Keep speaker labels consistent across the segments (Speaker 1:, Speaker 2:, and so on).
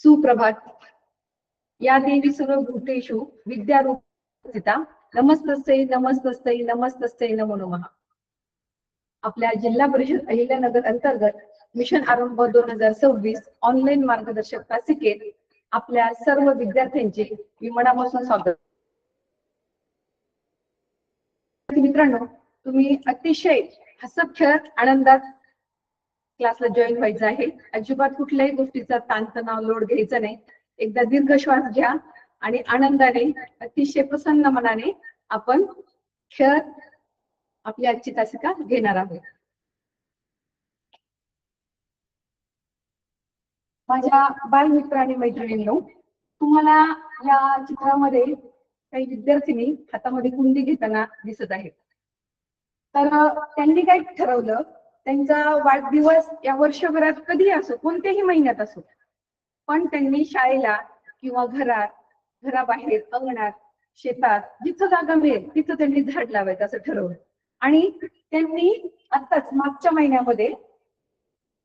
Speaker 1: सुप्रभात. या देवी सर्वभूतेषु विद्यारूपिता नमस्तस्यै नमस्तस्यै नमस्तस्यै नमो नमः. आपल्या जिल्हा परिषद अहिल्यानगर अंतर्गत मिशन आरंभ 2026 ऑनलाईन मार्गदर्शक तासिकेत आपल्या सर्व विद्यार्थ्यांचे मी मनापासून स्वागत. मित्रांनो, तुम्ही अतिशय हसत खेळत आनंदात क्लासला जॉईन व्हायचं आहे. अजिबात कुठल्याही गोष्टीचा ताणतणाव लोड घ्यायचा नाही. एकदा दीर्घ श्वास घ्या आणि आनंदाने अतिशय प्रसन्न मनाने आपण खेळत आपली आजची तासिका घेणार आहोत. माझ्या बालमित्र आणि मैत्रिणींनो, तुम्हाला या चित्रामध्ये काही विद्यार्थिनी हातामध्ये कुंडी घेताना दिसत आहेत. तर त्यांनी काय ठरवलं, त्यांचा वाढदिवस या वर्षभरात कधी असो, कोणत्याही महिन्यात असो, पण त्यांनी शाळेला किंवा घराबाहेर अंगणात शेतात जिथं जागा मिळेल तिथं त्यांनी झाड लावायचं असं ठरवलं. आणि त्यांनी आताच मागच्या महिन्यामध्ये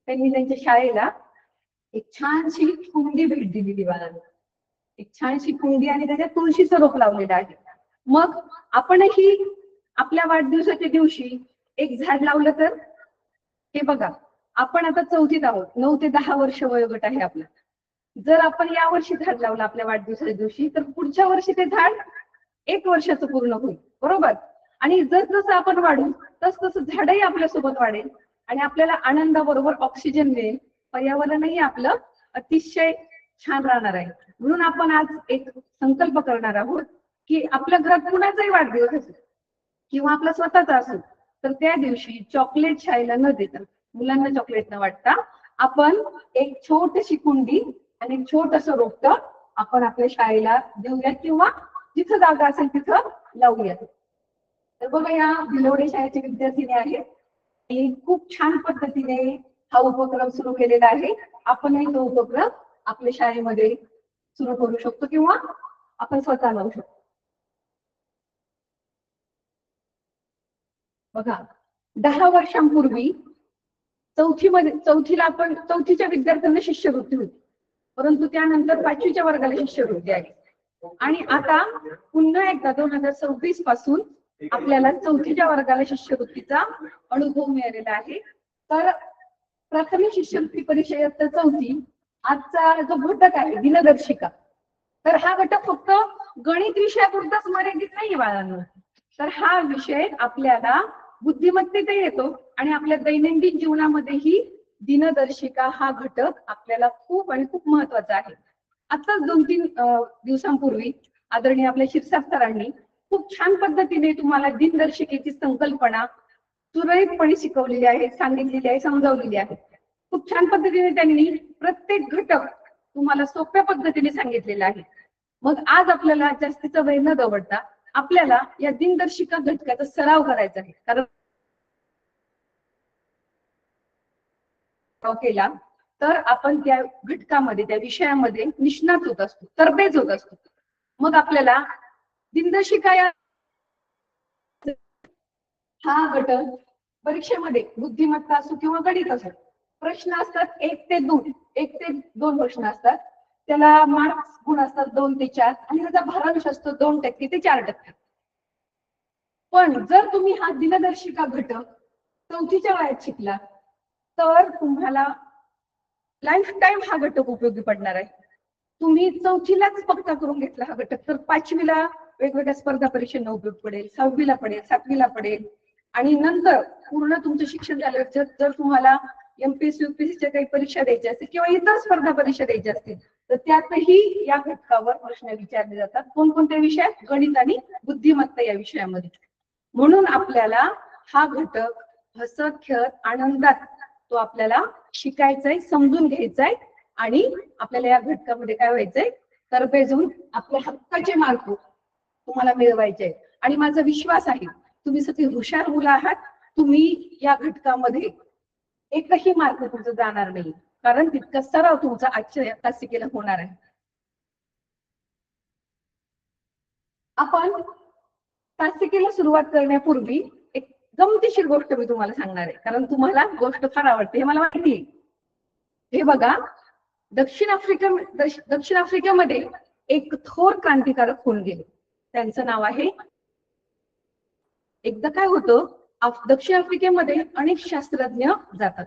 Speaker 1: त्यांनी त्यांच्या शाळेला एक छानशी कुंडी भेट दिलेली बाळांना. एक छानशी कुंडी आणि त्याच्यात तुळशीचं रोप लावलेलं आहे. मग आपणही आपल्या वाढदिवसाच्या दिवशी एक झाड लावलं तर, हे बघा, आपण आता 4थीत आहोत. 9 ते 10 वर्ष वयोगट आहे आपला. जर आपण या वर्षी झाड लावलं आपल्या वाढदिवसाच्या दिवशी, तर पुढच्या वर्षी ते झाड 1 वर्षाचं पूर्ण होईल, बरोबर. आणि जसं आपण वाढू तसं झाडही आपल्यासोबत वाढेल आणि आपल्याला आनंदाबरोबर ऑक्सिजन मिळेल. पर्यावरणही आपलं अतिशय छान राहणार आहे. म्हणून आपण आज एक संकल्प करणार आहोत की आपल्या घरात कुणाचाही वाढदिवस असेल किंवा आपला स्वतःचा असेल, तर त्या दिवशी चॉकलेट शाळेला न देता, मुलांना चॉकलेट न वाटता, आपण एक छोटीशी कुंडी आणि एक छोटंसं रोपटं आपण आपल्या शाळेला देऊयात किंवा जिथं जागा असेल तिथं लावूयात. तर बघा, या भिलवडे शाळेचे विद्यार्थिनी आहेत. खूप छान पद्धतीने हा उपक्रम सुरू केलेला आहे. आपणही तो उपक्रम आपल्या शाळेमध्ये सुरू करू शकतो किंवा आपण स्वतः लावू शकतो. बघा, 10 वर्षांपूर्वी चौथीला आपण चौथीच्या विद्यार्थ्यांना शिष्यवृत्ती होती, परंतु त्यानंतर 5वीच्या वर्गाला शिष्यवृत्ती आहे. आणि आता पुन्हा एकदा 2026 पासून आपल्याला 4थीच्या वर्गाला शिष्यवृत्तीचा अनुभव मिळालेला आहे. तर प्राथमिक शिष्यवृत्ती परीक्षा इयत्ता 4थी आजचा जो घटक आहे दिनदर्शिका, तर हा घटक फक्त गणित विषयापुरताच मर्यादित नाही बाळांनो. तर हा विषय आपल्याला बुद्धिमत्तेत येतो आणि आपल्या दैनंदिन जीवनामध्येही दिनदर्शिका हा घटक आपल्याला खूप आणि खूप महत्वाचा आहे. आताच 2-3 दिवसांपूर्वी आदरणीय आपल्या शिरसाट सरांनी खूप छान पद्धतीने तुम्हाला दिनदर्शिकेची संकल्पना सुरळीतपणे शिकवलेली आहे, सांगितलेली आहे, समजावलेली आहे. खूप छान पद्धतीने त्यांनी प्रत्येक घटक तुम्हाला सोप्या पद्धतीने सांगितलेला आहे. मग आज आपल्याला जास्तीचा वेळ न दवडता आपल्याला या दिनदर्शिका घटकाचा सराव करायचा आहे. कारण केला तर आपण त्या घटकामध्ये, त्या विषयामध्ये निष्णात होत असतो, तरबेज होत असतो. मग आपल्याला दिनदर्शिका या हा घटक परीक्षेमध्ये बुद्धिमत्ता असो किंवा गणित असो, प्रश्न असतात 1 ते 2 प्रश्न असतात. त्याला मार्क्स गुण असतात 2 ते 4 आणि त्याचा भारांश असतो 2% ते 4%. पण जर तुम्ही हा दिनदर्शिका घटक 4थीच्या वयात शिकला तर तुम्हाला लाईफ टाइम हा घटक उपयोगी पडणार आहे. तुम्ही 4थीलाच पक्का करून घेतला हा घटक तर 5वीला वेगवेगळ्या स्पर्धा परीक्षांना उपयोग पडेल, 6वीला पडेल, 7वीला पडेल. आणि नंतर पूर्ण तुमचं शिक्षण झाल्यावर जर तुम्हाला MPSC UPSCच्या काही परीक्षा द्यायच्या असतील किंवा इतर स्पर्धा परीक्षा द्यायच्या असतील तर त्यातही या घटकावर प्रश्न विचारले जातात. कोणकोणत्या विषयात? गणित आणि बुद्धिमत्ता या विषयामध्ये. म्हणून आपल्याला हा घटक हसत खेळत आनंदात तो आपल्याला शिकायचाय, समजून घ्यायचाय आणि आपल्याला या घटकामध्ये काय व्हायचंय, तरबेज होऊन आपल्या हक्काचे मार्क तुम्हाला मिळवायचे. आणि माझा विश्वास आहे तुम्ही सगळी हुशार मुलं आहात. तुम्ही या घटकामध्ये एकही मार्क तुमचं जाणार नाही, कारण तितका सराव तुमचा आजच्या तासिकेला होणार आहे. आपण तासिकेला सुरुवात करण्यापूर्वी एक गमतीशीर गोष्ट मी तुम्हाला सांगणार आहे, कारण तुम्हाला गोष्ट फार आवडते हे मला माहिती आहे. हे बघा, दक्षिण आफ्रिकेमध्ये एक थोर क्रांतिकारक होऊन गेले. त्यांचं नाव आहे, एकदा काय होतं, दक्षिण आफ्रिकेमध्ये अनेक शास्त्रज्ञ जातात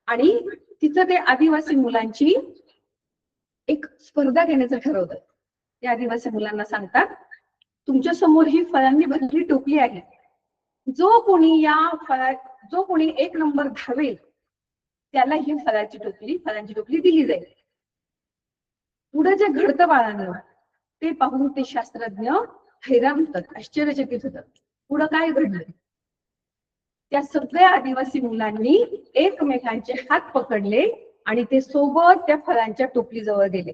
Speaker 1: आणि तिथं ते आदिवासी मुलांची एक स्पर्धा घेण्याचं ठरवतात. त्या आदिवासी मुलांना सांगतात, तुमच्या समोर ही फळांनी भरलेली टोपली आहे, जो कोणी 1 नंबर धावेल त्याला ही फळांची टोपली दिली जाईल. पुढे जे घडतं बाळांनो, ते पाहून ते शास्त्रज्ञ हैराण होतात, आश्चर्यचकित होतात. पुढे काय घडलं? त्या सगळ्या आदिवासी मुलांनी एकमेकांचे हात पकडले आणि ते सोबत त्या फळांच्या टोपलीजवळ गेले.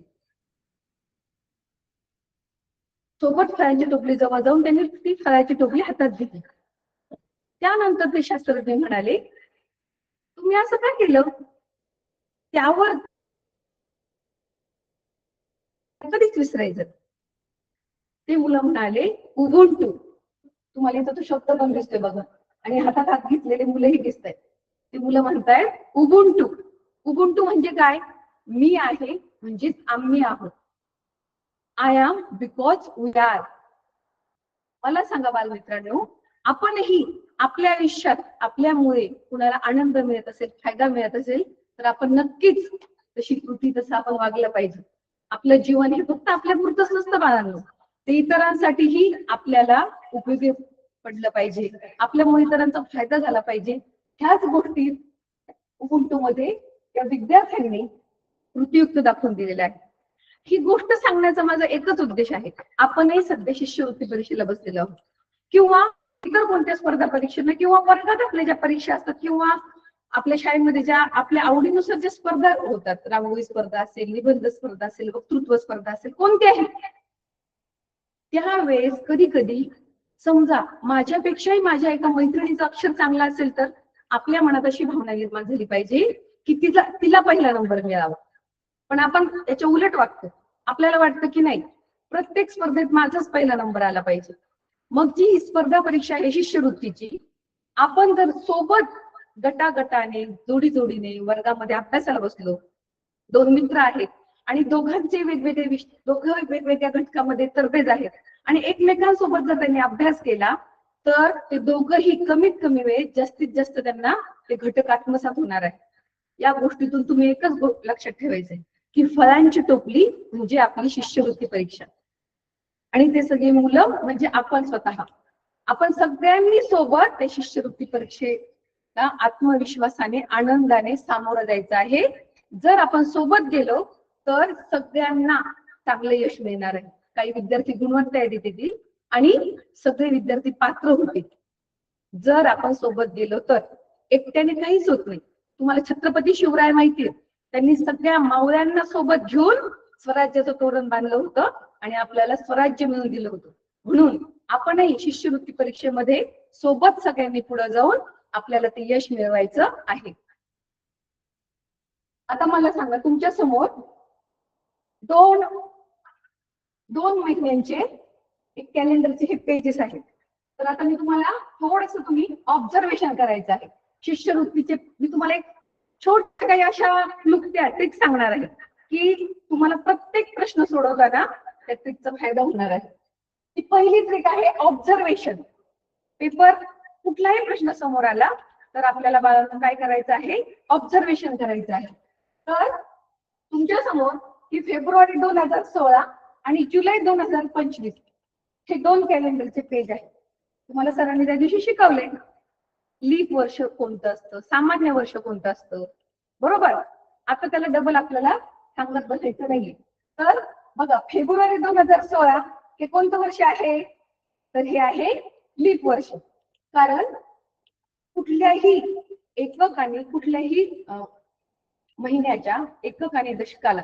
Speaker 1: सोबत फळांच्या टोपलीजवळ जाऊन त्यांनी ती फळाची टोपली हातात घेतली. त्यानंतर ते शास्त्रज्ञ म्हणाले, तुम्ही असं का केलं? त्यावर कधीच विसरायचं. ते मुलं म्हणाले, उबुंटू. तुम्हाला इथं तो शब्द पण दिसतोय बघा, आणि हातात हात घेतलेले मुलंही दिसत आहेत. ते मुलं म्हणतायत उबुंटू. उबुंटू म्हणजे काय? मी आहे म्हणजेच आम्ही आहोत. I am because we are. मला सांगा बालमित्रांनो, आपणही आपल्या आयुष्यात आपल्यामुळे कुणाला आनंद मिळत असेल, फायदा मिळत असेल, तर आपण नक्कीच तशी कृती, तसं आपण वागलं पाहिजे. आपलं जीवन हे फक्त आपल्या पुरतच नसतं बाळांनो, ते इतरांसाठीही आपल्याला उपयोगी पडलं पाहिजे, आपल्यामुळे इतरांचा फायदा झाला पाहिजे. ह्याच गोष्टी उबुंटू मध्ये या विद्यार्थ्यांनी कृतीयुक्त दाखवून दिलेल्या आहे. ही गोष्ट सांगण्याचा माझा एकच उद्देश आहे, आपणही सध्या शिष्यवृत्ती परीक्षेला बसलेलो आहोत, किंवा इतर कोणत्या स्पर्धा परीक्षेला, किंवा वर्गात आपल्या ज्या परीक्षा असतात, किंवा आपल्या शाळेमध्ये ज्या आपल्या आवडीनुसार ज्या स्पर्धा होतात, रांगोळी स्पर्धा असेल, निबंध स्पर्धा असेल, वक्तृत्व स्पर्धा असेल, कोणत्याही, त्यावेळेस कधी कधी समजा माझ्यापेक्षाही माझ्या एका मैत्रिणीचं अक्षर चांगलं असेल, तर आपल्या मनात अशी भावना निर्माण झाली पाहिजे की तिला पहिला नंबर मिळावा. पण आपण त्याच्या उलट वागतो. आपल्याला वाटतं की नाही, प्रत्येक स्पर्धेत माझाच पहिला नंबर आला पाहिजे. मग जी स्पर्धा परीक्षा आहे शिष्यवृत्तीची, आपण जर सोबत गटागटाने, जोडी जोडीने वर्गामध्ये अभ्यासाला बसलो, 2 मित्र आहेत आणि दोघांचे दोघं वेगवेगळ्या घटकामध्ये तरबेज आहेत, आणि एकमेकांसोबत जर त्यांनी अभ्यास केला, तर ते दोघंही कमीत कमी वेळेत जास्तीत जास्त त्यांना ते घटक आत्मसात होणार आहे. या गोष्टीतून तुम्ही एकच लक्षात ठेवायचंय की फळांची टोपली म्हणजे आपली शिष्यवृत्ती परीक्षा, आणि ते सगळे मुलं म्हणजे आपण स्वतः, आपण सगळ्यांनी सोबत त्या शिष्यवृत्ती परीक्षेला आत्मविश्वासाने, आनंदाने सामोरं जायचं आहे. जर आपण सोबत गेलो तर सगळ्यांना चांगलं यश मिळणार आहे. काही विद्यार्थी गुणवत्ता येतील आणि सगळे विद्यार्थी पात्र होतील. जर आपण सोबत गेलो तर एकट्याने काहीच होत नाही. तुम्हाला छत्रपती शिवराय माहितीये, त्यांनी सगळ्या मावळ्यांना सोबत घेऊन स्वराज्याचं तोरण बांधलं होतं आणि आपल्याला स्वराज्य मिळवून दिलं होतं. म्हणून आपणही शिष्यवृत्ती परीक्षेमध्ये सोबत सगळ्यांनी पुढे जाऊन आपल्याला ते यश मिळवायचं आहे. आता मला सांगा, तुमच्या समोर दोन महिन्यांचे एक कॅलेंडरचे हे पेजेस आहेत. तर आता मी तुम्हाला थोडंसं तुम्ही ऑब्झर्वेशन करायचं आहे. शिष्यवृत्तीचे मी तुम्हाला एक छोट्या काही अशा क्लुप्त्या ट्रिक्स सांगणार आहे की तुम्हाला प्रत्येक प्रश्न सोडवताना त्या ट्रिकचा फायदा होणार आहे. ती पहिली ट्रिक आहे ऑब्झर्वेशन. पेपर कुठलाही प्रश्न समोर आला तर आपल्याला बाळांनो काय करायचं आहे, ऑब्झर्वेशन करायचं आहे. तर तुमच्या समोर ही फेब्रुवारी 2016 आणि जुलै 2025 हे 2 कॅलेंडरचे पेज आहेत. तुम्हाला सरांनी त्या दिवशी शिकवले लीप वर्ष कोणतं असतं, सामान्य वर्ष कोणतं असतं, बरोबर. आता त्याला डबल आपल्याला सांगत बसायचं नाहीये. तर बघा, फेब्रुवारी 2016 हे कोणतं वर्ष आहे, तर हे आहे लीप वर्ष. कारण कुठल्याही एककाने, कुठल्याही महिन्याच्या एककाने दशकाला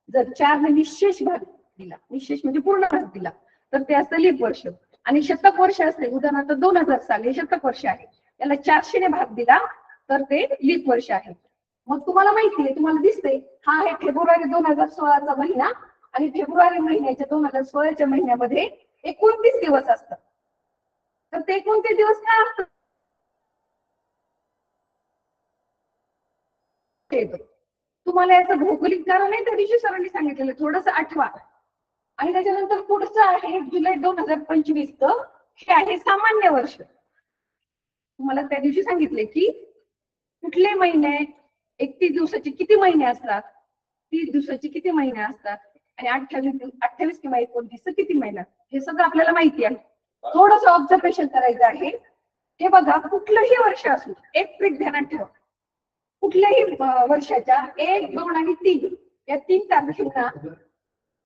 Speaker 1: जर 4 ने निशेष भाग दिला, निशेष म्हणजे पूर्ण भाग दिला, तर ते असतं लीप वर्ष. आणि शतक वर्ष असते, उदाहरणार्थ 2000 साल हे शतक वर्ष आहे, त्याला 400 ने भाग दिला तर ते लीप वर्ष आहे. मग तुम्हाला माहितीये, तुम्हाला दिसते हा आहे फेब्रुवारी 2016चा महिना, आणि फेब्रुवारी महिन्याच्या 2016च्या महिन्यामध्ये 29 दिवस असतात. तर ते 29 दिवस काय असतात, तुम्हाला याचं भौगोलिक कारण आहे त्या दिवशी सरांनी सांगितलेलं, थोडंसं आठवा. आणि त्याच्यानंतर पुढचं आहे जुलै 2025 हे आहे सामान्य वर्ष. तुम्हाला त्या दिवशी सांगितले की कुठले महिने, 31 दिवसाचे किती महिने असतात, 30 दिवसाचे किती महिने असतात, आणि 28 किंवा 29 किती महिने, हे सगळं आपल्याला माहिती आहे. थोडंसं ऑब्झर्वेशन करायचं आहे. हे बघा, कुठलंही वर्ष असू, एक ट्रिक ध्यानात ठेवा, कुठल्याही वर्षाच्या 1, 2 आणि 3 या 3 तारखेला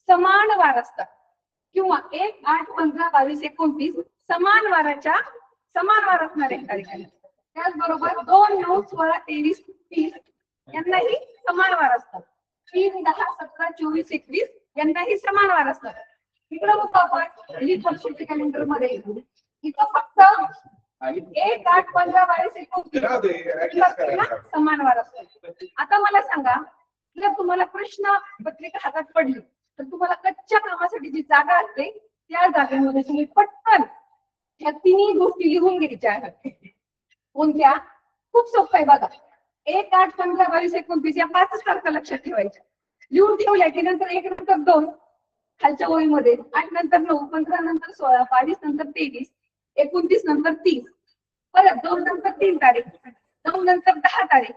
Speaker 1: समान वार असतात, किंवा 1, 8, 15, 22, 29 समान वाराच्या समान वार असणाऱ्या तारखेला. त्याचबरोबर 2, 9, 16, 23, 30 यांनाही समान वार असतात. 3, 10, 17, 24, 21 यांनाही समान वार असतात. इकडे बघतो आपण लीप वर्षाच्या कॅलेंडर मध्ये, इथं फक्त 1, 8, 15, 22, 29 समान वार असतात. आता मला सांगा, जर तुम्हाला प्रश्न पत्रिका हातात पडली तर तुम्हाला कच्च्या कामासाठी जी जागा असते त्या जागेमध्ये तुम्ही पटकन ह्या तिन्ही गोष्टी लिहून घ्यायच्या आहेत. कोणत्या? खूप सोपं आहे बघा. 1, 8, 15, 22, 29 या 5 तारखा लक्षात ठेवायच्या. लिहून ठेवल्या की नंतर 1 नंतर 2 खालच्या ओळीमध्ये, 8 नंतर 9, 15 नंतर 16, 22 नंतर 23, 29 नंतर 30, परत 2 नंतर 3 तारीख, 9 नंतर 10 तारीख,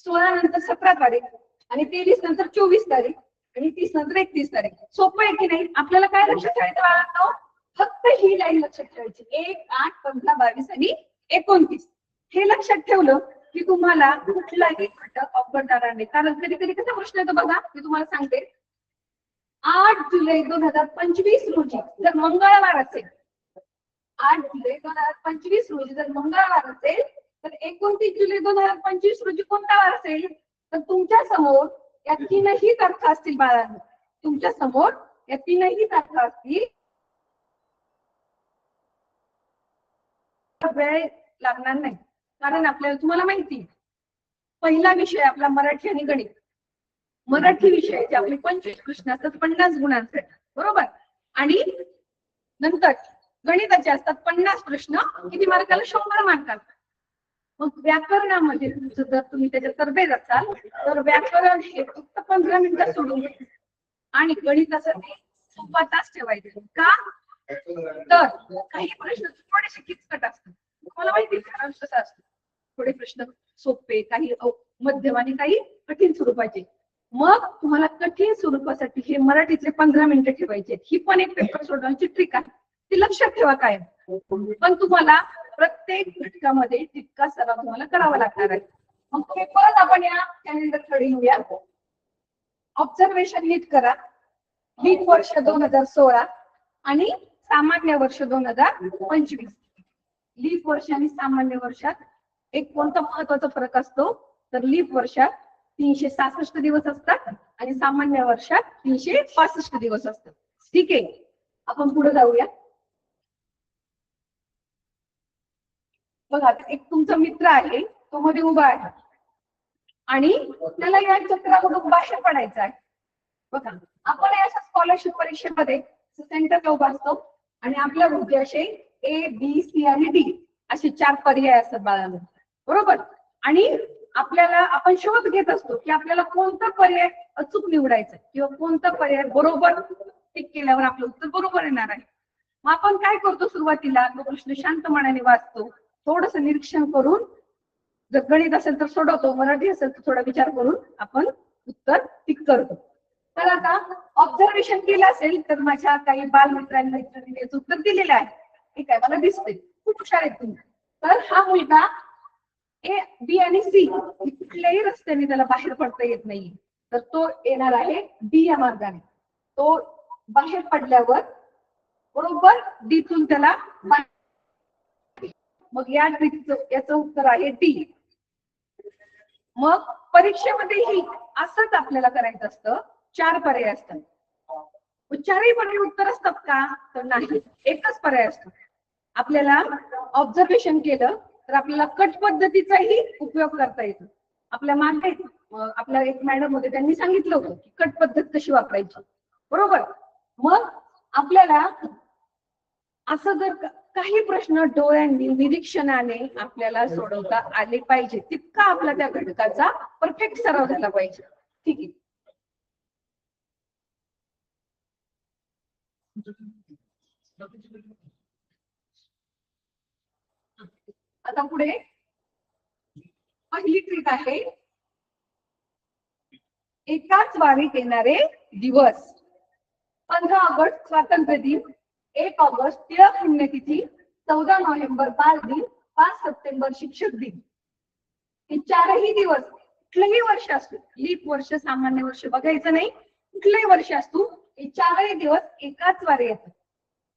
Speaker 1: 16 नंतर 17 तारीख, आणि 23 नंतर 24 तारीख, आणि 30 नंतर 31 तारीख. सोपं आहे की नाही? आपल्याला काय लक्षात ठेवायचं बाळांनो? फक्त ही लाईन लक्षात ठेवायची, 1, 8, 15, 22 आणि 29. हे लक्षात ठेवलं की तुम्हाला कुठलाही घटक अवघड जाणार नाही. कारण कधी कधी कसा प्रश्न येतो बघा, मी तुम्हाला सांगते. 8 जुलै 2025 रोजी जर मंगळवार असेल, 8 जुलै 2025 रोजी जर मंगळवार असेल, तर 29 जुलै 2025 रोजी कोणता वार असेल? तर तुमच्या समोर या तीनही तारखा असतील बाळांनो, तुमच्या समोर या तीनही तारखा असतील. वेळ लागणार नाही, कारण आपल्याला तुम्हाला माहिती, पहिला विषय आपला मराठी आणि गणित. मराठी विषयाचे आपले 25 प्रश्न असतात 50 गुणांचे, बरोबर. आणि नंतर गणिताचे असतात 50 प्रश्न, किती मार्काला? 100 मार्काला. मग व्याकरणामध्ये जर तुम्ही त्याच्या तरबेज असाल तर व्याकरण हे फक्त 15 मिनिटात सोडून घ्यायचं, आणि गणितासाठी 6 तास ठेवायचे. का? तर काही प्रश्न थोडेसे किचकट असतात, तुम्हाला माहिती कसं असतं, थोडे प्रश्न सोपे, काही मध्यम आणि काही कठीण स्वरूपाचे. मग तुम्हाला कठीण स्वरूपासाठी हे मराठीचे 15 मिनिटं ठेवायचे. ही पण एक पेपर सोडवण्याची ट्रिक आहे, ती लक्षात ठेवा काय. पण तुम्हाला प्रत्येक घटकामध्ये तितका सराव तुम्हाला करावा लागणार आहे. मग तुम्ही परत आपण या कॅलेंडर कडे येऊया. ऑब्झर्वेशन नीट करा. लीप वर्ष 2016 आणि सामान्य वर्ष 2025. लीप वर्ष आणि सामान्य वर्षात एक कोणता महत्वाचा फरक असतो? तर लीप वर्षात 366 दिवस असतात आणि सामान्य वर्षात 365 दिवस असतात. ठीक आहे, आपण पुढे जाऊया. बघा, एक तुमचा मित्र आहे, तो मध्ये उभा आहे आणि त्याला या चक्रामधून बाहेर पडायचं आहे. बघा, आपण या स्कॉलरशिप परीक्षेमध्ये सेंटर उभा असतो आणि आपल्या बुद्धी असे A, B, C आणि D असे 4 पर्याय असतात बाळांनो, बरोबर. आणि आपल्याला आपण शोध घेत असतो की आपल्याला कोणता पर्याय अचूक निवडायचा किंवा कोणता पर्याय बरोबर टिक केल्यावर आपलं उत्तर बरोबर येणार आहे. मग आपण काय करतो? सुरुवातीला तो प्रश्न शांत मनाने वाचतो, थोडंसं निरीक्षण करून, जर गणित असेल तर सोडवतो, मराठी असेल तर थोडा विचार करून आपण उत्तर टिक करतो. तर आता ऑब्झर्वेशन केलं असेल तर माझ्या काही बालमित्रांनी याचं उत्तर दिलेलं आहे. ठीक आहे, मला दिसतंय, खूप हुशार आहेत तुम्ही. तर हा मुलगा A, B आणि C कुठल्याही रस्त्याने त्याला बाहेर पडता येत नाही, तर तो येणार आहे D या मार्गाने. तो बाहेर पडल्यावर बरोबर D तून त्याला, मग या ट्रिकचं याचं उत्तर आहे D. मग परीक्षेमध्येही असंच आपल्याला करायचं असतं. 4 पर्याय असतात. 4ही पर्याय उत्तर असतात का? तर नाही, एकच पर्याय असतो. आपल्याला ऑब्झर्वेशन केलं तर आपल्याला कट पद्धतीचाही उपयोग करता येतो. आपल्या मागे आपल्या एक मॅडम होते, त्यांनी सांगितलं होतं की कट पद्धत कशी वापरायची, बरोबर. मग आपल्याला असं जर काही प्रश्न डोळ्यांनी निरीक्षणाने आपल्याला सोडवता आले पाहिजे, तितका आपला त्या घटकाचा परफेक्ट सराव झाला पाहिजे. ठीक आहे. आता पुढे पहिली ट्रिक आहे एकाच वारीत येणारे दिवस. 15 ऑगस्ट स्वातंत्र्य दिन, 1 ऑगस्ट टिळक पुण्यतिथी, 14 नोव्हेंबर बाल दिन, 5 सप्टेंबर शिक्षक दिन. हे चारही दिवस कुठलंही वर्ष असतो, लीप वर्ष सामान्य वर्ष बघायचं नाही, कुठलंही वर्ष असतो, हे चारही दिवस एकाच वारी येतात.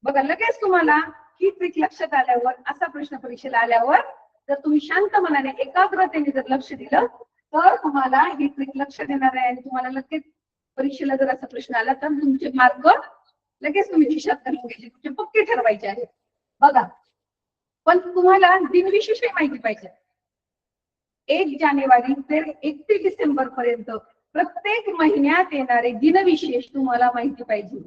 Speaker 1: बघा लगेच तुम्हाला ही ट्रिक लक्षात आल्यावर, असा प्रश्न परीक्षेला आल्यावर जर तुम्ही शांत मनाने एकाग्रतेने जर लक्ष दिलं तर तुम्हाला ही ट्रिक लक्ष देणार आहे आणि तुम्हाला लगेच परीक्षेला जर असा प्रश्न आला तर तुमचे मार्क लगेच तुम्ही खिशात घालून घ्यायचे, तुमचे पक्के ठरवायचे आहेत. बघा पण तुम्हाला दिनविशेष माहिती पाहिजे. 1 जानेवारी ते 31 डिसेंबर पर्यंत प्रत्येक महिन्यात येणारे दिनविशेष तुम्हाला माहिती पाहिजे.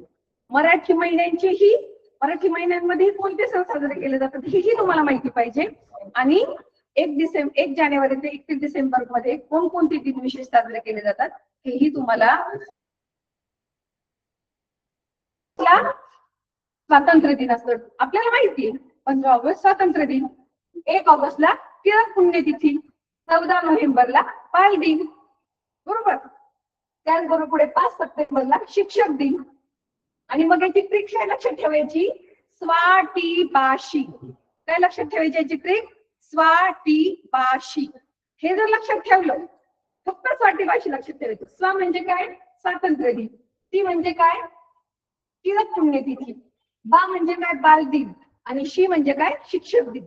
Speaker 1: मराठी महिन्यांमध्ये कोणते सण साजरे केले जातात हेही तुम्हाला माहिती पाहिजे. आणि 1 जानेवारी ते 31 डिसेंबर मध्ये कोणकोणते दिनविशेष साजरे केले जातात हेही तुम्हाला. स्वातंत्र्य दिन असतं आपल्याला माहिती आहे, 15 ऑगस्ट स्वातंत्र्य दिन, 1 ऑगस्टला टिळक पुण्यतिथी, 14 नोव्हेंबरला बाल दिन, बरोबर. त्याचबरोबर पुढे 5 सप्टेंबरला शिक्षक दिन. आणि मग याची ट्रिक काय लक्षात ठेवायची, स्वाटी बाशी. काय लक्षात ठेवायची याची ट्रिक, स्वाटी बाशी. हे जर लक्षात ठेवलं, फक्त स्वाटी बाशी लक्षात ठेवायचं. स्वा म्हणजे काय, स्वातंत्र्य दिन. टी म्हणजे काय, टिळक पुण्यतिथी. बा म्हणजे काय, बाल दिन. आणि शी म्हणजे काय, शिक्षक दिन.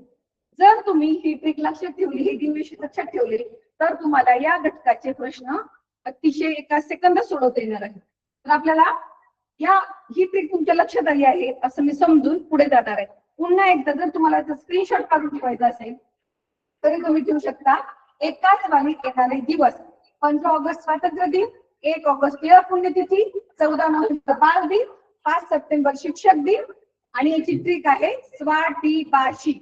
Speaker 1: जर तुम्ही ही ट्रिक लक्षात ठेवली, हे दिनविशेष लक्षात ठेवले तर तुम्हाला या घटकाचे प्रश्न अतिशय एका सेकंदात सोडवता येणार आहे. तर आपल्याला ही ट्रिक तुमच्या लक्षात आली आहे असं मी समजून पुढे जाणार आहे. पुन्हा एकदा जर तुम्हाला स्क्रीनशॉट काढून ठेवायचा असेल तरी तुम्ही ठेवू शकता. एकाच वारीत येणारे दिवस, 15 ऑगस्ट स्वातंत्र्य दिन, 1 ऑगस्ट टिळक पुण्यतिथी, 14 नोव्हेंबर बाल दिन, 5 सप्टेंबर शिक्षक दिन. आणि याची ट्रिक आहे स्वाटी बाशी.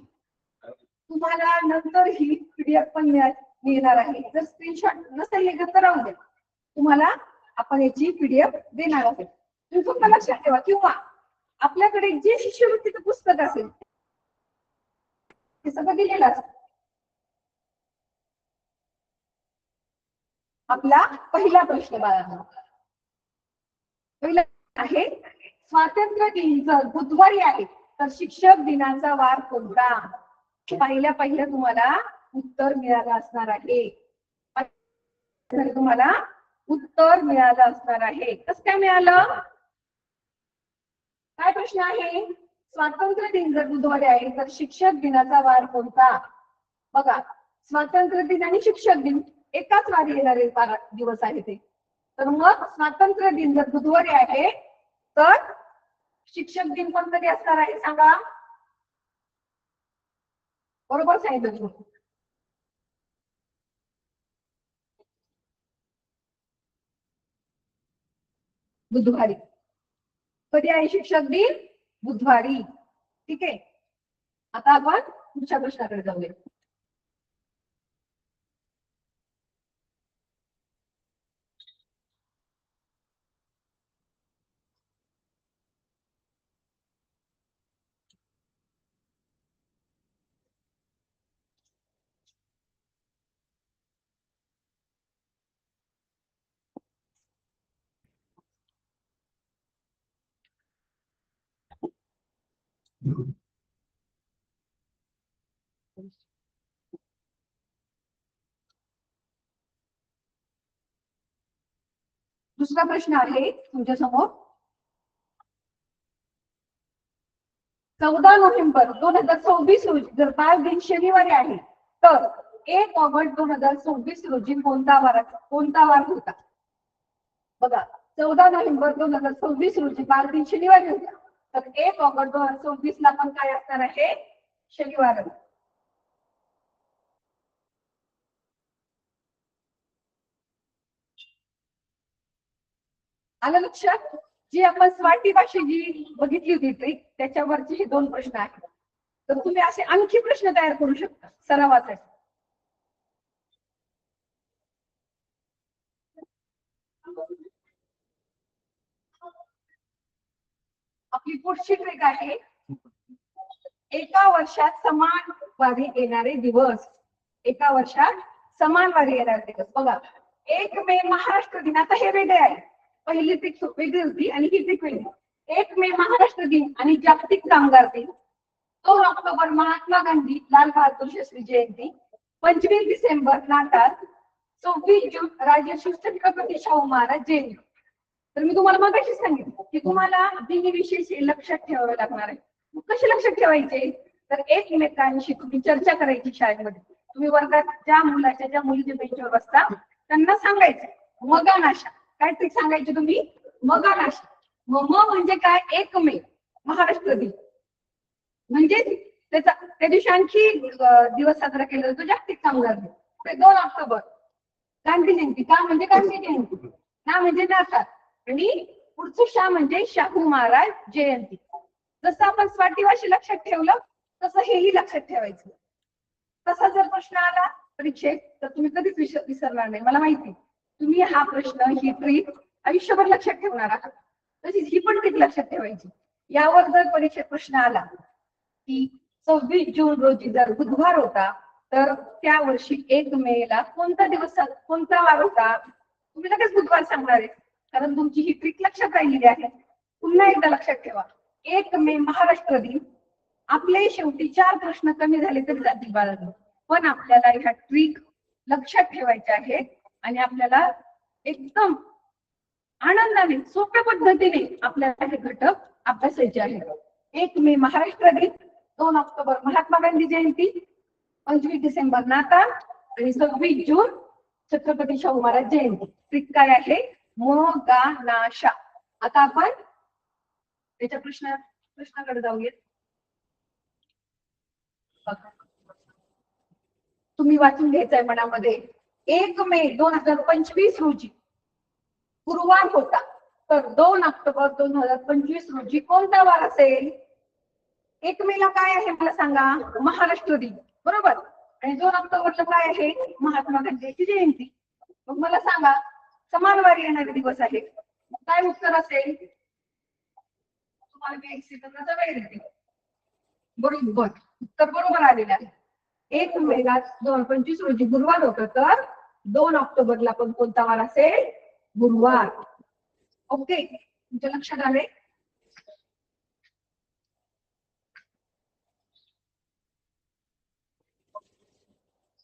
Speaker 1: तुम्हाला नंतर ही पीडीएफ पण मिळणार आहे. जर स्क्रीनशॉट नसेल हे तर राहू द्या, तुम्हाला आपण याची पीडीएफ देणार आहोत. तुम्ही फक्त लक्षात ठेवा, किंवा आपल्याकडे जे शिष्यवृत्तीचं पुस्तक असेल ते सगळं दिलेलं असतं. आपला पहिला प्रश्न बाळांनो, पहिला आहे स्वातंत्र्य दिन जर बुधवारी आहे तर शिक्षक दिनाचा वार कोणता. पहिल्या तुम्हाला उत्तर मिळालं असणार आहे. तुम्हाला उत्तर मिळालं असणार आहे. कसं काय मिळालं, काय प्रश्न आहे, स्वातंत्र्य दिन जर बुधवारी आहे तर शिक्षक दिनाचा वार कोणता. बघा स्वातंत्र्य दिन आणि शिक्षक दिन एकाच वारी येणारे दिवस आहे ते. तर मग स्वातंत्र्य दिन जर बुधवारी आहे तर शिक्षक दिन पण कधी असणार आहे सांगा. बरोबर सांगितलं, बुधवारी. कधी आहे शिक्षक दिन, बुधवारी. ठीक आहे, आता आपण पुढच्या प्रश्नाकडे जाऊया. दुसरा प्रश्न आहे तुमच्या समोर. 14 नोव्हेंबर 2026 रोजी जर बाल दिन शनिवारी आहे तर 1 ऑगस्ट 2026 रोजी कोणता वार होता. बघा 14 नोव्हेंबर 2026 रोजी बाल दिन शनिवारी होता तर 1 ऑगस्ट 2026 ला पण काय असणार आहे, शनिवार. आलं लक्षात. जी आपण स्वाटी भाषी जी बघितली होती ट्रिक त्याच्यावरचे हे 2 प्रश्न आहेत. तर तुम्ही असे आणखी प्रश्न तयार करू शकता सरावासाठी. आपली पुढची ट्रिक आहे एका वर्षात समान वारी येणारे दिवस. एका वर्षात समान वारी येणारे दिवस. बघा 1 मे महाराष्ट्र दिन. आता हे वेगळे आहे, पहिली ट्रिक वेगळी होती आणि ही ट्रिक वेगळी. 1 मे महाराष्ट्र दिन आणि जागतिक कामगार दिन. 2 ऑक्टोबर महात्मा गांधी लाल बहादूर शास्त्री जयंती. 25 डिसेंबर नाताळ. 26 जून राजर्षी छत्रपती शाहू महाराज जयंती. तर मी तुम्हाला मगाशी सांगितलं की तुम्हाला दिनविशेष लक्षात ठेवावे लागणार आहे. कसे लक्षात ठेवायचे, तर एकमेकांशी तुम्ही चर्चा करायची शाळेमध्ये. तुम्ही वर्गात ज्या मुलाच्या ज्या मुलीच्या बेंचवर बसता त्यांना सांगायचं मगानाशा. काय ट्रिक सांगायची तुम्ही? मगानाशा. म्हणजे काय? 1 मे महाराष्ट्र दिन. म्हणजे त्याचा त्या दिवशी आणखी दिवस साजरा केला जातो जागतिक कामगार दिन. 2 ऑक्टोबर गांधी जयंती. का म्हणजे गांधी जयंती. ना म्हणजे नाताळ. आणि पुढचं शा म्हणजे शाहू महाराज जयंती. जसं आपण स्वातीवाशी लक्षात ठेवलं तसं हेही लक्षात ठेवायचं. तसा जर प्रश्न आला परीक्षेत तर तुम्ही कधीच विसरणार नाही. मला माहिती तुम्ही हा प्रश्न ही ट्रिक आयुष्यभर लक्षात ठेवणार आहात. तशीच ही पण ट्रिक लक्षात ठेवायची. यावर जर परीक्षेत प्रश्न आला की 26 जून रोजी जर बुधवार होता तर त्या वर्षी 1 मे ला कोणता दिवस कोणता वार होता, तुम्ही लगेच बुधवार सांगणार आहे, कारण तुमची ही ट्रिक लक्षात राहिलेली आहे. पुन्हा एकदा लक्षात ठेवा 1 मे महाराष्ट्र दिन. आपले शेवटी 4 प्रश्न कमी झाले तरी जातील बाळांनो, पण आपल्याला ह्या ट्रिक लक्षात ठेवायच्या आहेत आणि आपल्याला एकदम आनंदाने सोप्या पद्धतीने आपल्याला हे घटक अभ्यासायचे आहेत. 1 मे महाराष्ट्र दिन. 2 ऑक्टोबर महात्मा गांधी जयंती. 25 डिसेंबर नाताळ आणि 26 जून छत्रपती शाहू महाराज जयंती. ट्रिक काय आहे? मगानाशा. आता आपण त्याच्या प्रश्नाकडे जाऊयात. तुम्ही वाचून घ्यायचंय मनामध्ये. 1 मे 2025 रोजी गुरुवार होता तर 2 ऑक्टोबर 2025 रोजी कोणता वार असेल? 1 मे ला काय आहे मला सांगा? महाराष्ट्र दिन, बरोबर. आणि 2 ऑक्टोबरला काय आहे? महात्मा गांधीची जयंती. मग मला सांगा समान वारी येणारे दिवस आहे, काय उत्तर असेल? तुम्हाला मी 1 सेकंदाचा वेळ देते. बरोबर, उत्तर बरोबर आलेलं आहे. 1 मे 2025 रोजी गुरुवार होतं तर 2 ऑक्टोबरला पण कोणता वार असेल? गुरुवार. ओके, तुमच्या लक्षात आले?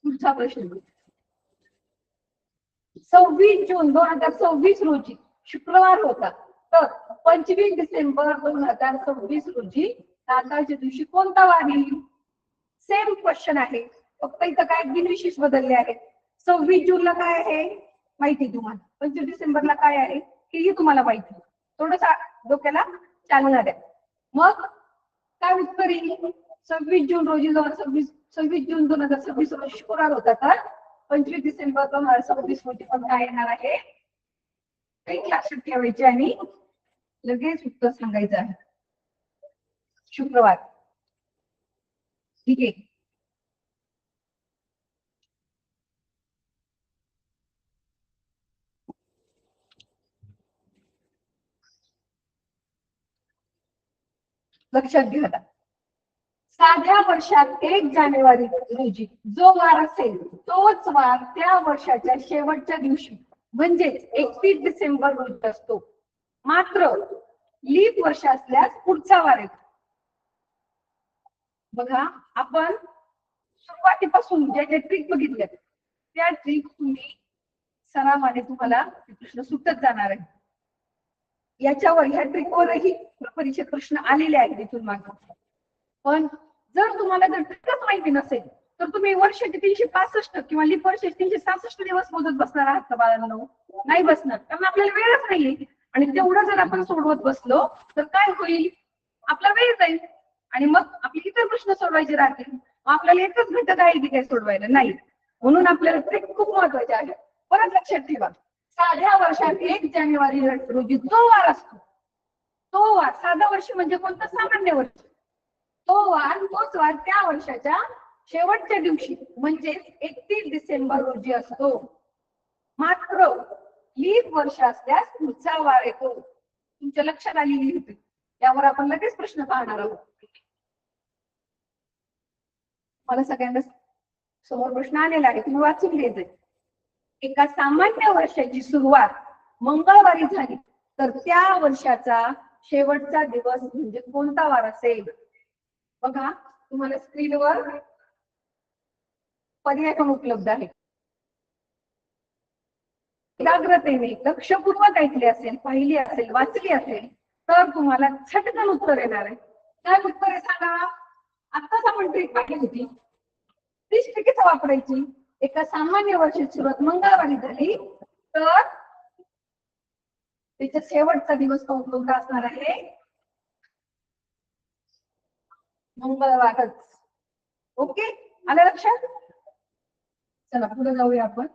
Speaker 1: पुढचा प्रश्न. 26 जून 2026 रोजी शुक्रवार होता तर 25 डिसेंबर 2026 रोजी नाताळच्या दिवशी कोणता वार येईल? सेम क्वेश्चन आहे, फक्त इथं काय दिनविशेष बदलले आहेत. 26 जूनला काय आहे माहिती तुम्हाला, 25 डिसेंबरला काय आहे हेही तुम्हाला माहिती. थोडस डोक्याला चालना द्या. मग काय उत्तर येईल? 26 जून रोजी 26 जून 2026 रोजी शुक्रवार होता तर 25 डिसेंबर 2026 रोजी पण काय येणार आहे? काही लक्षात ठेवायचे आणि लगेच उत्तर सांगायचं आहे. शुक्रवार. ठीक आहे. लक्षात घ्या. साध्या वर्षात 1 जानेवारी रोजी जो वार असेल तोच वार त्या वर्षाच्या शेवटच्या दिवशी म्हणजेच 31 डिसेंबर रोजी असतो. मात्र लीप वर्ष असल्यास पुढचा वार येतो. बघा आपण सुरुवातीपासून ज्या ज्या ट्रिक बघितल्या त्या ट्रिक तुम्ही सरावाने तुम्हाला प्रश्न सुटत जाणार आहे. याच्यावर ह्या ट्रिकवरही परीक्षेत प्रश्न आलेले आहेत तिथून मागे. पण जर तुम्हाला जर ट्रिकच माहिती नसेल तर तुम्ही वर्षाचे 365 किंवा लीप वर्षाचे 366 दिवस मोजत बसणार आहात का बाळांनो? नाही बसणार, कारण आपल्याला वेळच नाहीये. आणि तेवढं जर आपण सोडवत बसलो तर काय होईल? आपला वेळ जाईल आणि मग आपले इतर प्रश्न सोडवायचे राहतील. आपल्याला एकच घटक आहे की काय सोडवायला नाही. म्हणून आपल्याला ट्रिक खूप महत्वाचे आहे. परत लक्षात ठेवा, साध्या वर्षात 1 जानेवारी रोजी जो वार असतो तो वार, साधा वर्ष म्हणजे कोणतं? सामान्य वर्ष. तोच वार त्या वर्षाच्या शेवटच्या दिवशी म्हणजे 31 डिसेंबर रोजी असतो. मात्र लीप वर्ष असल्यास पुढचा वार येतो. तुमच्या लक्षात आलेली होती यावर आपण लगेच प्रश्न पाहणार आहोत. मला सगळ्यांना समोर प्रश्न आलेला आहे, तुम्ही वाचून घ्यायचे. एका सामान्य वर्षाची सुरुवात मंगळवारी झाली तर त्या वर्षाचा शेवटचा दिवस म्हणजे कोणता वार असेल? बघा तुम्हाला स्क्रीनवर पर्याय पण उपलब्ध आहे. एकाग्रतेने लक्षपूर्वक ऐकले असेल, पाहिली असेल, वाचली असेल तर तुम्हाला झटकन उत्तर येणार आहे. काय उत्तर आहे सांगा? आत्ताच आपण ट्रिक पाहिली होती, तीच ट्रिकच वापरायची. एका सामान्य वर्षाची सुरुवात मंगळवारी झाली तर त्याचा शेवटचा दिवस कोणता असणार आहे? मंगळवारच. ओके, आलं लक्षात? चला पुढे जाऊया आपण.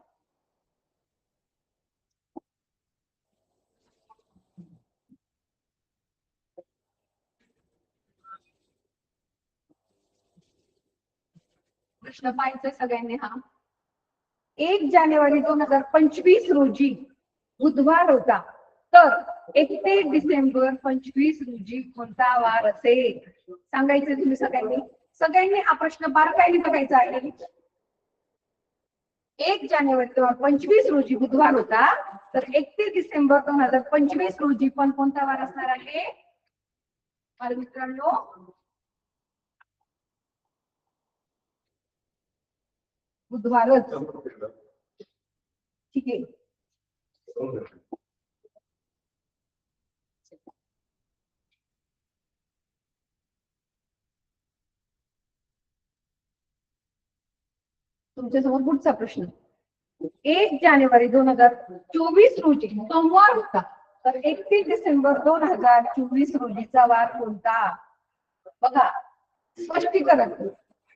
Speaker 1: प्रश्न पाहायचा सगळ्यांनी हा. 1 जानेवारी 2025 रोजी बुधवार होता तर 31 डिसेंबर 25 रोजी कोणता वार असेल? सांगायचं तुम्ही सगळ्यांनी. सगळ्यांनी हा प्रश्न बारकाईने बघायचा आहे. 1 जानेवारी 2025 रोजी बुधवार होता तर 31 डिसेंबर 2025 रोजी पण कोणता वार असणार आहे? मित्रांनो बुधवारच. ठीक आहे. तुमच्या समोर पुढचा प्रश्न. 1 जानेवारी 2024 रोजी सोमवार होता तर 31 डिसेंबर 2024 रोजीचा वार कोणता? बघा स्पष्टीकरण.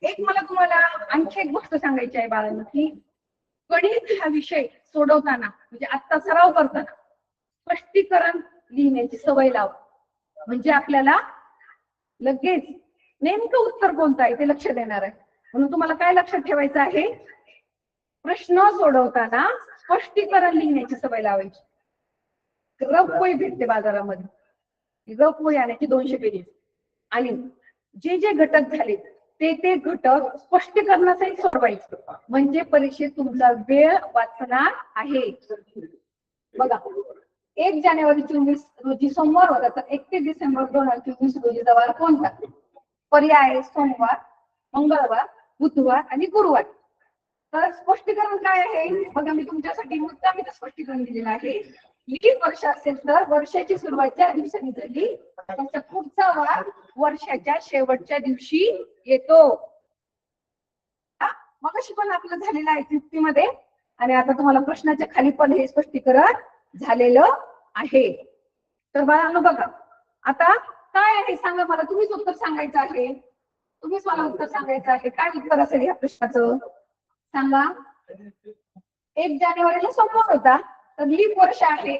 Speaker 1: एक मला तुम्हाला आणखी एक गोष्ट सांगायची आहे बाळांनो, की गणित हा विषय सोडवताना म्हणजे आता सराव करताना स्पष्टीकरण लिहिण्याची सवय लाव, म्हणजे आपल्याला लगेच नेमकं उत्तर कोणतं आहे ते लक्ष देणार आहे. म्हणून तुम्हाला काय लक्षात ठेवायचं आहे? प्रश्न सोडवताना स्पष्टीकरण लिहिण्याची सवय लावायची. रफ वही भेटते बाजारामध्ये, रफ वही आणायची 200 पेजेस आणि जे जे घटक झाले ते घटक स्पष्टीकरणासहित सोडवायचे, म्हणजे परीक्षेत तुमचा वेळ वाचणार आहे. बघा 1 जानेवारी 24 रोजी सोमवार होता तर 31 डिसेंबर 2024 रोजीचा वार कोणता? पर्याय सोमवार, मंगळवार, बुधवार आणि गुरुवार. तर स्पष्टीकरण काय आहे? बघा मी तुमच्यासाठी मुद्दाम इथं स्पष्टीकरण दिलेलं आहे. लीप वर्ष असेल तर वर्षाची सुरुवात ज्या दिवसांनी झाली त्याचा पुढचा वार वर्षाच्या शेवटच्या दिवशी येतो. मगाशी पण आपलं झालेलं आहे युक्तीमध्ये आणि आता तुम्हाला प्रश्नाच्या खाली पण हे स्पष्टीकरण झालेलं आहे. तर बाळांनो बघा आता काय आहे सांगा मला, तुम्हीच उत्तर सांगायचं आहे. तुम्हीच मला उत्तर सांगायचं आहे. काय उत्तर असेल या प्रश्नाचं सांगा. 1 जानेवारीला सोमवार होता तर लीप वर्ष आहे,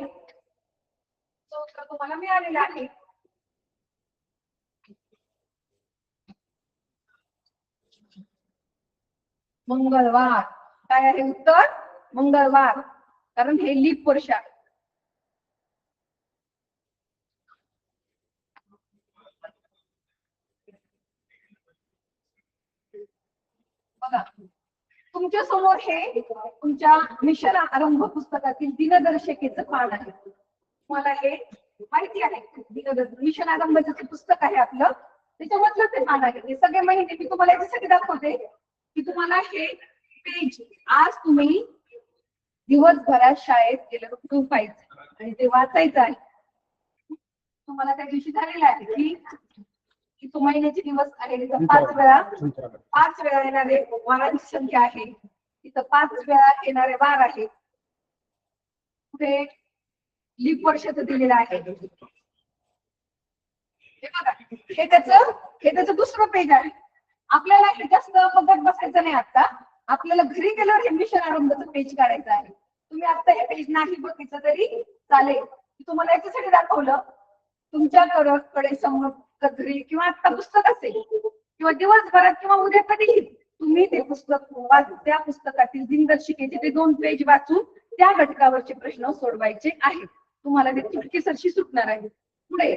Speaker 1: उत्तर तुम्हाला मिळालेलं आहे. मंगळवार. काय आहे उत्तर? मंगळवार, कारण हे लीप वर्ष आहे. बघा तुमच्या समोर हे तुमच्या मिशन आरंभ पुस्तकातील दिनदर्शिकेचं पान आहे. तुम्हाला हे माहिती आहे, मिशन आरंभचं पुस्तक आहे आपलं, त्याच्यामधलं ते पान आहे. हे सगळे महिने मी तुम्हाला याच्यासाठी दाखवते की तुम्हाला हे पेज आज तुम्ही दिवसभरात शाळेत गेलं तर पाहिजे आणि ते वाचायचं आहे. तुम्हाला त्या दिवशी झालेलं आहे की तो महिन्याचे दिवस आहे, 5 वेळा येणारे वारांची संख्या आहे, तिथं 5 वेळा येणारे वार आहे. कुठे लीप वर्षाचं दिलेलं आहे. हे बघा हे त्याचं दुसरं पेज आहे. आपल्याला हे जास्त बघत बसायचं नाही. आता आपल्याला घरी गेल्यावर हे मिशन आरंभचं पेज काढायचं आहे. तुम्ही आता हे पेज नाही बघितलं तरी चालेल. तुम्हाला याच्यासाठी दाखवलं, तुमच्याकडे समोर कधी किंवा आता पुस्तक असेल किंवा दिवसभरात किंवा उद्या कधीही तुम्ही ते पुस्तक त्या पुस्तकातील दिनदर्शिकेचे ते 2 पेज वाचून त्या घटकावरचे प्रश्न सोडवायचे आहेत. तुम्हाला ते चुटकीसरशी सुटणार आहे. पुढे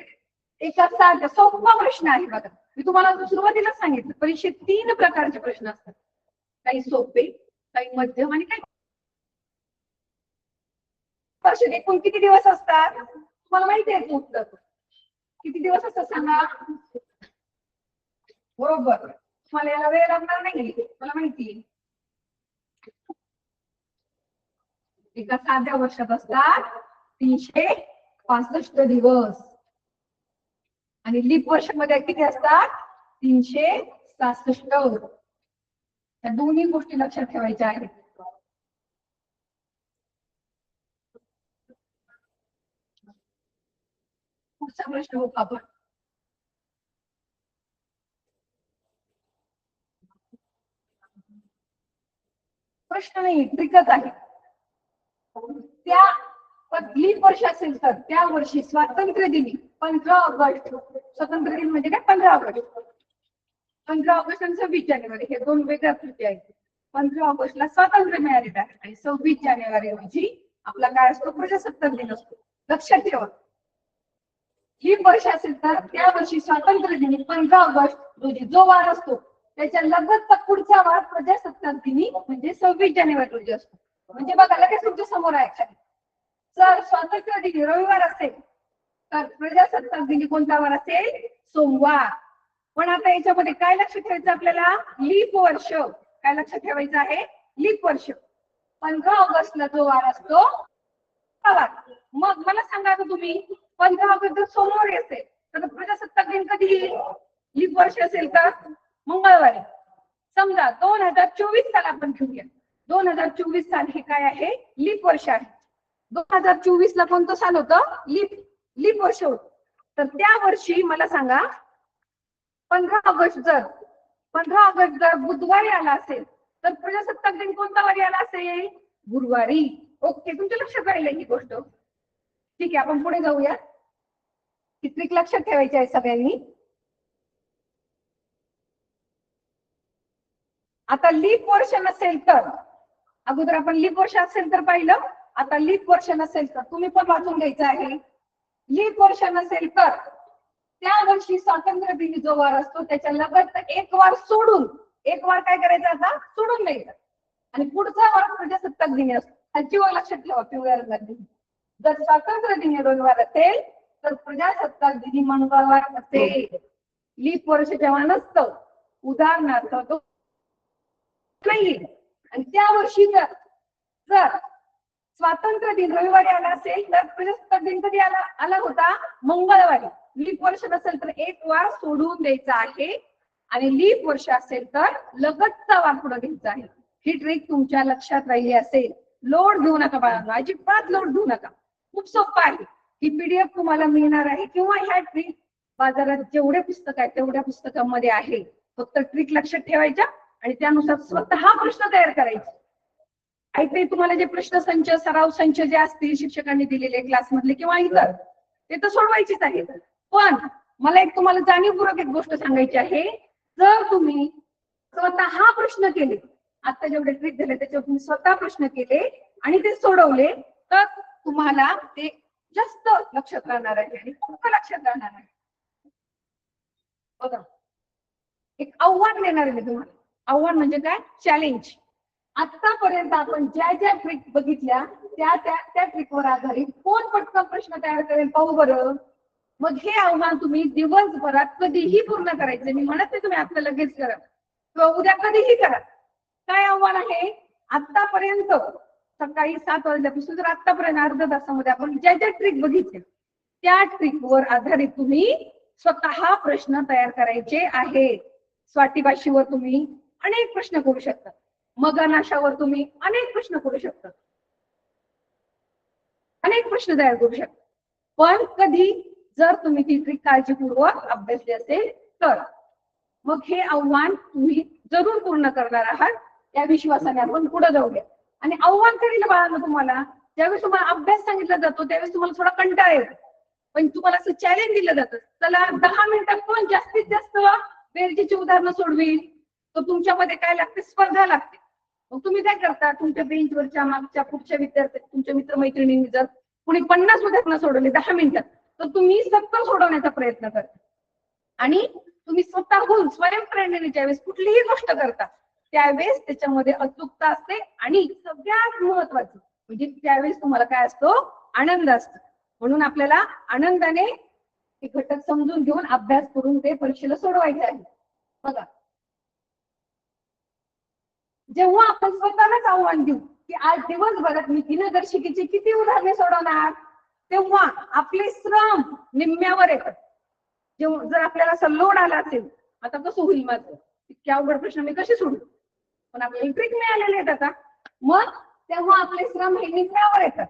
Speaker 1: एका साध्या सोपा प्रश्न आहे बघा. मी तुम्हाला सुरुवातीला सांगितलं परीक्षेत 3 प्रकारचे प्रश्न असतात, काही सोपे, काही मध्यम आणि काही. वर्षात एकूण किती दिवस असतात तुम्हाला माहिती आहे उत्तर? किती दिवस असतात सांगा? बरोबर, तुम्हाला याला वेळ लागणार नाही, मला माहिती आहे. एका साध्या वर्षात असतात 365 दिवस आणि लीप वर्षामध्ये किती असतात? 366. या दोन्ही गोष्टी लक्षात ठेवायच्या आहेत. पुढचा प्रश्न बघू आपण. प्रश्न नाही, ट्रिकच आहे. त्या लीप वर्ष असेल तर त्या वर्षी स्वातंत्र्य दिनी 15 ऑगस्ट, स्वातंत्र्य दिन म्हणजे काय? 15 ऑगस्ट. 15 ऑगस्ट आणि 26 जानेवारी हे दोन वेगळ्या कृती आहेत. 15 ऑगस्टला स्वातंत्र्य मिळालेलं आहे आणि 26 जानेवारी रोजी आपला काय असतो? प्रजासत्ताक दिन असतो. लक्षात ठेवा, लीप वर्ष असेल तर त्या वर्षी स्वातंत्र्य दिनी 15 ऑगस्ट रोजी जो वार असतो त्याच्या लगतचा पुढचा वार प्रजासत्ताक दिनी म्हणजे 26 जानेवारी रोजी असतो. म्हणजे बघा लगेच तुमच्या समोर आहे खाली. जर स्वातंत्र्य दिनी रविवार असेल तर प्रजासत्ताक दिनी कोणता वार असेल? सोमवार. पण आता याच्यामध्ये काय लक्षात ठेवायचं आपल्याला? लीप वर्ष. काय लक्षात ठेवायचं आहे? लीप वर्ष. 15 ऑगस्टला जो वार असतो. मग मला सांगा तुम्ही, 15 ऑगस्ट जर सोमवारी असेल तर प्रजासत्ताक दिन कधी येईल? लीप वर्ष असेल तर मंगळवारी. समजा 2024 साल आपण घेऊया. 2024 साल हे काय आहे? लीप वर्ष आहे. 2024 ला कोणतं साल होतं? लीप वर्ष होतं. तर त्या वर्षी मला सांगा 15 ऑगस्ट जर बुधवारी आला असेल तर प्रजासत्ताक दिन कोणता वारी आला असेल? गुरुवारी. ओके, तुमच्या लक्षात राहिलं ही गोष्ट? ठीक आहे, आपण पुढे जाऊया. ही ट्रिक लक्षात ठेवायची आहे सगळ्यांनी. आता लीप वर्ष नसेल तर, अगोदर आपण लीप वर्ष असेल तर पाहिलं, आता लीप वर्ष नसेल तर तुम्ही पण वाचून घ्यायचं आहे. लीप वर्ष नसेल तर त्या वर्षी स्वातंत्र्य दिनी जो वार असतो त्याच्या लगत एक वार सोडून, एक वार काय करायचं? आता सोडून द्यायचं आणि पुढचा वार प्रजासत्ताक दिनी असतो. ह्याची लक्षात ठेवा, पिवळ्या रंगाची. जर स्वातंत्र्य दिनी रविवार असेल तर प्रजासत्ताक दिनी मंगळवार असेल. लीप वर्ष जेव्हा नसतं, उदाहरणार्थ तो नाही, आणि त्या वर्षी जर स्वातंत्र्य दिन रविवारी आला असेल तर प्रजासत्ताक दिन कधी आला होता? मंगळवारी. लीप वर्ष नसेल तर एक वार सोडून द्यायचा आहे आणि लीप वर्ष असेल तर लगतचा वार पुढे घ्यायचा आहे. ही ट्रिक तुमच्या लक्षात राहिली असेल. लोड घेऊ नका बाळांनो, अजिबात लोड घेऊ नका. खूप सोपं आहे. ही पीडीएफ तुम्हाला मिळणार आहे किंवा ह्या ट्रिक बाजारात जेवढे पुस्तक आहेत तेवढ्या पुस्तकांमध्ये आहे. फक्त ट्रिक लक्षात ठेवायच्या आणि त्यानुसार स्वतः प्रश्न तयार करायचे. काहीतरी तुम्हाला जे प्रश्न संच, सराव संच जे असतील शिक्षकांनी दिलेले क्लासमधले किंवा इतर, ते तर सोडवायचीच आहेत. पण मला एक तुम्हाला जाणीवपूर्वक एक गोष्ट सांगायची आहे. जर तुम्ही स्वतः प्रश्न केले, आता जेवढे ट्रिक झाले त्याच्यावर तुम्ही स्वतः प्रश्न केले आणि ते सोडवले तर तुम्हाला ते जास्त लक्षात राहणार आहे आणि खूप लक्षात राहणार आहे. बघा, एक आव्हान देणार आहे मी तुम्हाला. आव्हान म्हणजे काय? चॅलेंज. आतापर्यंत आपण ज्या ज्या ट्रिक बघितल्या त्या ट्रिकवर आधारित कोण पटकन प्रश्न तयार करेल पाहू बरं. मग हे आव्हान तुम्ही दिवसभरात कधीही पूर्ण करायचं. मी म्हणत नाही तुम्ही आता लगेच करा किंवा उद्या कधीही करा. काय आव्हान आहे? आतापर्यंत सकाळी 7 वाजल्यापासून तर आतापर्यंत अर्ध्या तासामध्ये आपण ज्या ज्या ट्रिक बघितल्या त्या ट्रिकवर आधारित तुम्ही स्वतः प्रश्न तयार करायचे आहेत. स्वाटीभाषेवर तुम्ही अनेक प्रश्न करू शकता. मगनाशावर तुम्ही अनेक प्रश्न करू शकता, अनेक प्रश्न तयार करू शकता. पण कधी जर तुम्ही ती ट्रिक काळजीपूर्वक अभ्यासली असेल तर मग हे आव्हान तुम्ही जरूर पूर्ण करणार आहात. या विश्वासाने आपण पुढे जाऊया. आणि आव्हान करेल बाळांनो तुम्हाला, ज्यावेळेस तुम्हाला अभ्यास सांगितला जातो त्यावेळेस तुम्हाला थोडा कंटाळा येतो. पण तुम्हाला असं चॅलेंज दिलं जातं, चला 10 मिनिटात कोण जास्तीत जास्त बेरजेची उदाहरणं सोडवील, तर तुमच्यामध्ये काय लागते? स्पर्धा लागते. मग तुम्ही काय करता? तुमच्या बेंचवरच्या मागच्या पुढच्या विद्यार्थी, तुमच्या मित्रमैत्रिणींनी जर कुणी 50 उदाहरणं सोडवले 10 मिनिटात तर तुम्ही 70 सोडवण्याचा प्रयत्न करता आणि तुम्ही स्वतःहून स्वयंप्रेरणेने ज्यावेळेस कुठलीही गोष्ट करता त्यावेळेस त्याच्यामध्ये अचूकता असते आणि सगळ्यात महत्वाचं म्हणजे त्यावेळेस तुम्हाला काय असतो, आनंद असतो. म्हणून आपल्याला आनंदाने हे घटक समजून घेऊन अभ्यास करून ते परीक्षेला सोडवायचे आहे. बघा, जेव्हा आपण स्वतःलाच आव्हान देऊ की आज दिवसभरात मी दिनदर्शिकेची किती उदाहरणे सोडवणार, तेव्हा आपले श्रम निम्म्यावर येतात. जेव्हा जर आपल्याला असा लोड आला असेल, आता कसं होईल माझं, इतके अवघड प्रश्न मी कसे सोडू, पण आपल्याला ट्रिक मिळालेले आहेत आता, मग तेव्हा आपले श्रम हे निम्म्यावर येतात,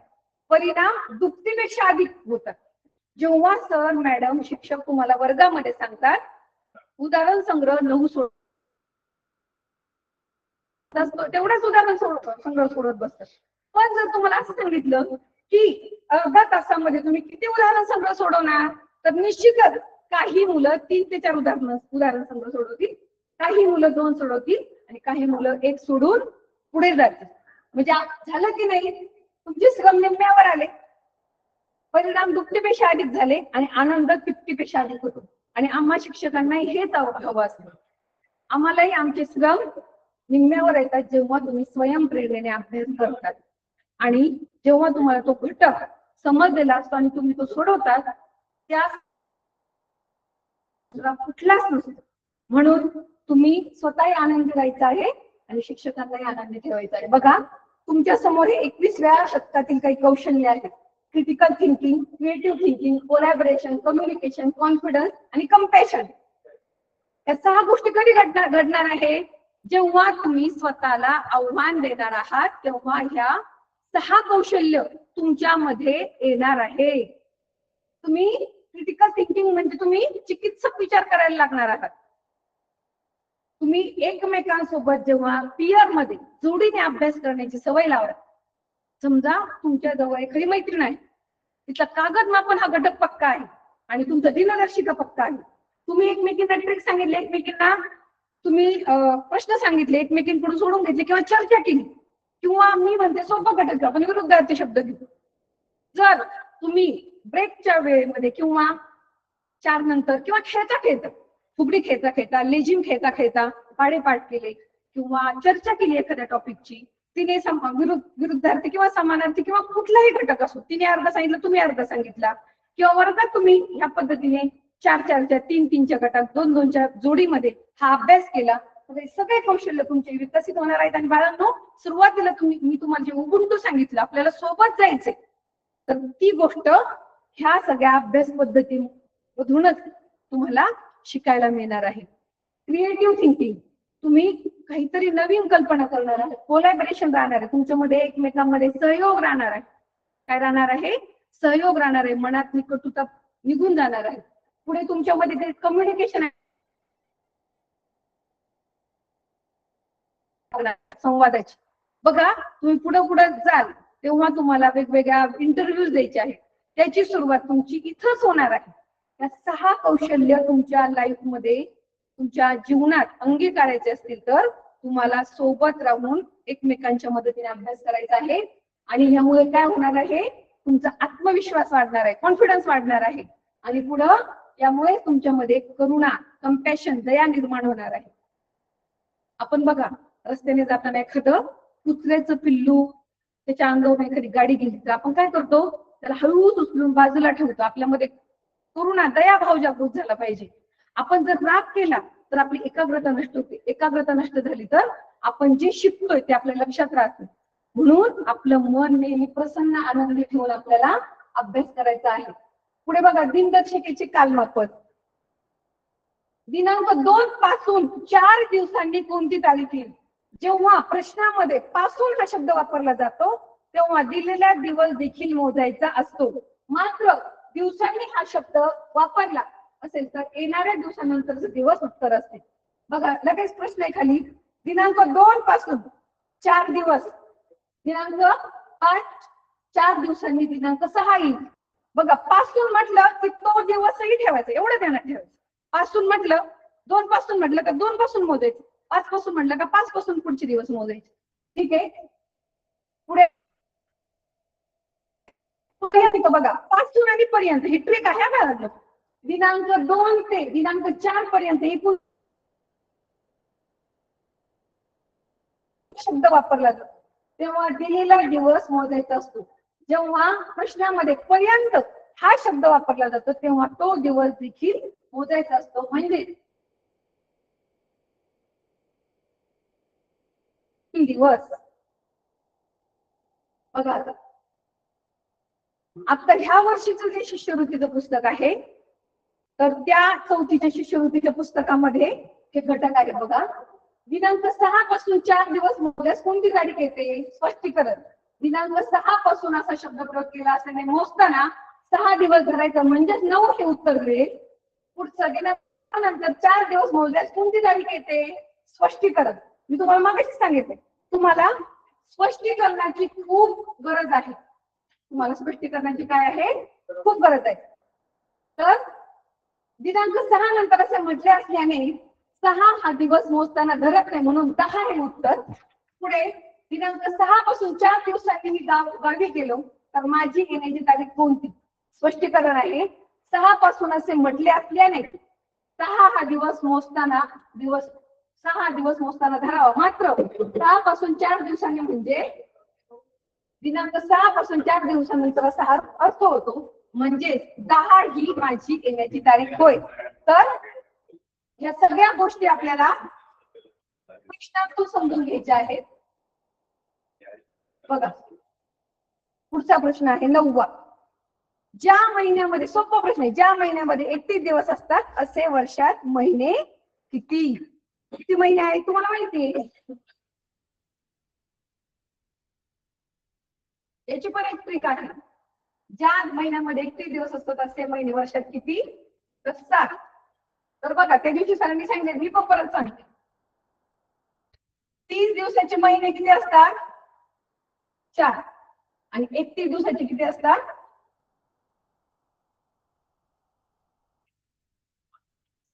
Speaker 1: परिणाम दुप्पटीपेक्षा अधिक होतात. जेव्हा सर मॅडम शिक्षक तुम्हाला वर्गामध्ये सांगतात उदाहरण संग्रह 9 सोड, तेवढाच उदाहरण संग्रह सोडत बसतात. पण जर तुम्हाला असं सांगितलं की अर्धा तासामध्ये तुम्ही किती उदाहरण संग्रह सोडवणार, तर निश्चितच काही मुलं 3 ते 4 उदाहरण संग्रह सोडवतील, काही मुलं 2 सोडवतील आणि काही मुलं 1 सोडून पुढे जातील. म्हणजे झालं की नाही, तुमचे श्रम निम्म्यावर आले, परिणाम दुप्पटीपेक्षा अधिक झाले आणि आनंद तिप्पटीपेक्षा अधिक होतो. आणि आम्हा शिक्षकांना हेच हवं असतं, आम्हालाही आमचे श्रम निम्म्यावर येतात जेव्हा तुम्ही स्वयंप्रेरणेने अभ्यास करतात आणि जेव्हा तुम्हाला तो घटक समजलेला असतो आणि तुम्ही तो सोडवतात, त्या कुठलाच नसतो. म्हणून तुम्ही स्वतःही आनंदी राहायचा आहे आणि शिक्षकांनाही आनंदी ठेवायचा आहे. बघा, तुमच्या समोर हे 21व्या शतकातील काही कौशल्य आहेत. Critical thinking, creative thinking, collaboration, communication, confidence आणि कम्पॅशन. या 6 गोष्टी कधी घडणार आहे, जेव्हा तुम्ही स्वतःला आव्हान देणार आहात, तेव्हा ह्या 6 कौशल्य तुमच्यामध्ये येणार आहे. तुम्ही क्रिटिकल थिंकिंग म्हणजे तुम्ही चिकित्सक विचार करायला लागणार आहात. तुम्ही एकमेकांसोबत जेव्हा पियर मध्ये जोडीने अभ्यास करण्याची सवय लावा. समजा तुमच्या जवळ एखादी मैत्रीण आहे, तिचा कागद मापन हा घटक पक्का आहे आणि तुमचा दिनदर्शिका पक्का आहे. तुम्ही एकमेकींना ट्रिक सांगितले, एकमेकींना तुम्ही प्रश्न सांगितले, एकमेकींकडून सोडून घेतले किंवा चर्चा केली, किंवा मी म्हणते सोपं घटक आपण विरुद्धार्थी शब्द घेऊ. जर तुम्ही ब्रेकच्या वेळेमध्ये किंवा 4 नंतर किंवा खेळता फुगडी खेळता लेझिम खेळता पाडेपाठ केले किंवा चर्चा केली एखाद्या टॉपिकची, तिने विरुद्धार्थी किंवा समानार्थी किंवा कुठलाही घटक असो, तिने अर्धा सांगितलं तुम्ही अर्धा सांगितला, किंवा वर्गात तुम्ही ह्या पद्धतीने 4-4च्या 3-3च्या गटात 2-2च्या जोडीमध्ये हा अभ्यास केला, सगळे कौशल्य तुमचे विकसित होणार आहेत. आणि बाळांनो, सुरुवातीला मी तुम्हाला जे उबुंटू सांगितलं, आपल्याला सोबत जायचंय, तर ती गोष्ट ह्या सगळ्या अभ्यास पद्धतीमधूनच तुम्हाला शिकायला मिळणार आहे. क्रिएटिव्ह थिंकिंग, तुम्ही काहीतरी नवीन कल्पना करणार आहात, कोलॅबोरेशन राहणार आहे, तुमच्यामध्ये एकमेकांमध्ये सहयोग राहणार आहे. काय राहणार आहे? सहयोग राहणार आहे. मनात कटुता निघून जाणार आहे. पुढे तुमच्यामध्ये ते कम्युनिकेशन आहे, संवादाची. बघा, तुम्ही पुढे जाल तेव्हा तुम्हाला वेगवेगळ्या इंटरव्ह्यूज द्यायचे आहेत, त्याची सुरुवात तुमची इथंच होणार आहे. या 6 कौशल्य तुमच्या लाईफ मध्ये, तुमच्या जीवनात अंगीकारायचे असतील तर तुम्हाला सोबत राहून एकमेकांच्या मदतीने अभ्यास करायचा आहे. आणि यामुळे काय होणार आहे, तुमचा आत्मविश्वास वाढणार आहे, कॉन्फिडन्स वाढणार आहे आणि पुढं यामुळे तुमच्यामध्ये करुणा, कम्पॅशन, दया निर्माण होणार आहे. आपण बघा, रस्त्याने जाताना एखादं कुत्र्याचं पिल्लू त्याच्या अंगावर एखादी गाडी गेली तर आपण काय करतो, त्याला हळूच उचलून बाजूला ठेवतो. आपल्यामध्ये करुणा, दया भाव जागृत झाला पाहिजे. आपण जर राग केला तर आपली एकाग्रता नष्ट होते, एकाग्रता नष्ट झाली तर आपण जे शिकतोय ते आपल्या लक्षात राहतं. म्हणून आपलं मन नेहमी प्रसन्न, आनंदी ठेवून आपल्याला अभ्यास करायचा आहे. पुढे बघा, दिनदर्शिकेचे कालमापन. दिनांक 2 पासून 4 दिवसांनी कोणती तारीख येईल? जेव्हा प्रश्नामध्ये पासून हा शब्द वापरला जातो तेव्हा दिलेला दिवस देखील मोजायचा असतो. मात्र दिवसांनी हा शब्द वापरला असेल तर येणाऱ्या दिवसानंतरचे दिवस उत्तर असते. बघा, लगेच प्रश्न आहे खाली, दिनांक 2 पासून 4 दिवस, दिनांक 5 4 दिवसांनी दिनांक 6 येईल. बघा, पासून म्हटलं की तो दिवसही ठेवायचा, एवढं ध्यानात ठेवायचं. पासून म्हटलं, 2 पासून म्हटलं का 2 पासून मोजायचं, 5 पासून म्हटलं का 5 पासून पुढचे दिवस मोजायचे. ठीक आहे, पुढे पर्यंत बघा, पासून आणि पर्यंत ही ट्रिक आहे का? दिनांक 2 ते दिनांक 4 पर्यंत एकूण शब्द वापरला जातो, तेव्हा दिलेला दिवस मोजायचा असतो. जेव्हा प्रश्नामध्ये पर्यंत हा शब्द वापरला जातो तेव्हा तो दिवस देखील मोजायचा असतो. म्हणजे दिवस बघा, आता ह्या वर्षीचं जे शिष्यवृत्तीचं पुस्तक आहे, तर त्या 4थीच्या शिष्यवृत्तीच्या पुस्तकामध्ये हे घटक आहे बघा. दिनांक 6 पासून 4 दिवस मोजल्यास कोणती तारीख येते? स्पष्टीकरण. दिनांक 6 पासून असा शब्द प्रयोग केला असल्याने मोजताना 6 दिवस धरायचं, म्हणजेच 9 हे उत्तर मिळेल. पुढचं दिनांकानंतर 4 दिवस मोजल्यास कोणती तारीख येते? स्पष्टीकरण. मी तुम्हाला मागाशी सांगितले, तुम्हाला स्पष्टीकरणाची खूप गरज आहे. तुम्हाला स्पष्टीकरणाची काय आहे? खूप गरज आहे. तर दिनांक 6 नंतर असे म्हटले असल्याने 6 हा दिवस मोजताना धरत नाही, म्हणून 10 हे उत्तर. पुढे दिनांक 6 पासून 4 दिवसांनी मी गावी गेलो, तर माझी येण्याची तारीख कोणती? स्पष्टीकरण आहे. 6 पासून असे म्हटले असल्याने 6 हा दिवस मोजताना 6 दिवस मोजताना धरावा. मात्र 6 पासून 4 दिवसांनी म्हणजे दिनांक 6 पासून 4 दिवसानंतर असा अर्थ होतो, म्हणजे 10 ही माझी येण्याची तारीख होय. तर या सगळ्या गोष्टी आपल्याला प्रश्नातून समजून घ्यायच्या आहेत. बघा, पुढचा प्रश्न आहे 9वा. ज्या महिन्यामध्ये, सोपा प्रश्न आहे, ज्या महिन्यामध्ये 31 दिवस असतात असे वर्षात महिने किती? किती महिने आहेत तुम्हाला माहिती आहे? याची पण एक ट्रिक आहे. ज्या महिन्यामध्ये 31 दिवस असतात असे महिने वर्षात किती? तर 7. तर बघा, त्या दिवशी सरांनी सांगितले, मी पण परत सांगते. 30 दिवसाचे महिने किती असतात? 4. आणि 31 दिवसाचे किती असतात?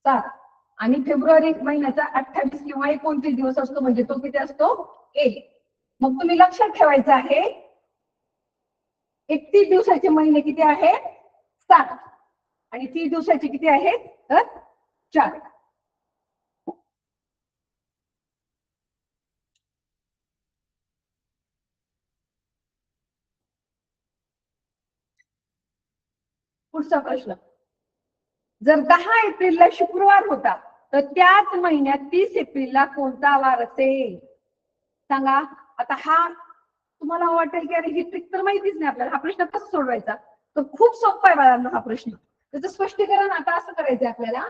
Speaker 1: 7. आणि फेब्रुवारी महिन्याचा 28 किंवा 29 दिवस असतो, म्हणजे तो किती असतो? 1. मग तुम्ही लक्षात ठेवायचं आहे, 31 दिवसाचे महिने किती आहेत? 7. आणि 30 दिवसाचे किती आहेत? तर 4. पुढचा प्रश्न, जर 10 एप्रिलला शुक्रवार होता तर त्याच महिन्यात 30 एप्रिलला कोणता वार असेल? सांगा. आता हा तुम्हाला वाटेल की अरे ही ट्रिक तर माहितीच नाही आपल्याला, हा प्रश्न कसा सोडवायचा? तर खूप सोपा आहे बाळांनो हा प्रश्न. त्याचं स्पष्टीकरण आता असं करायचंय आपल्याला.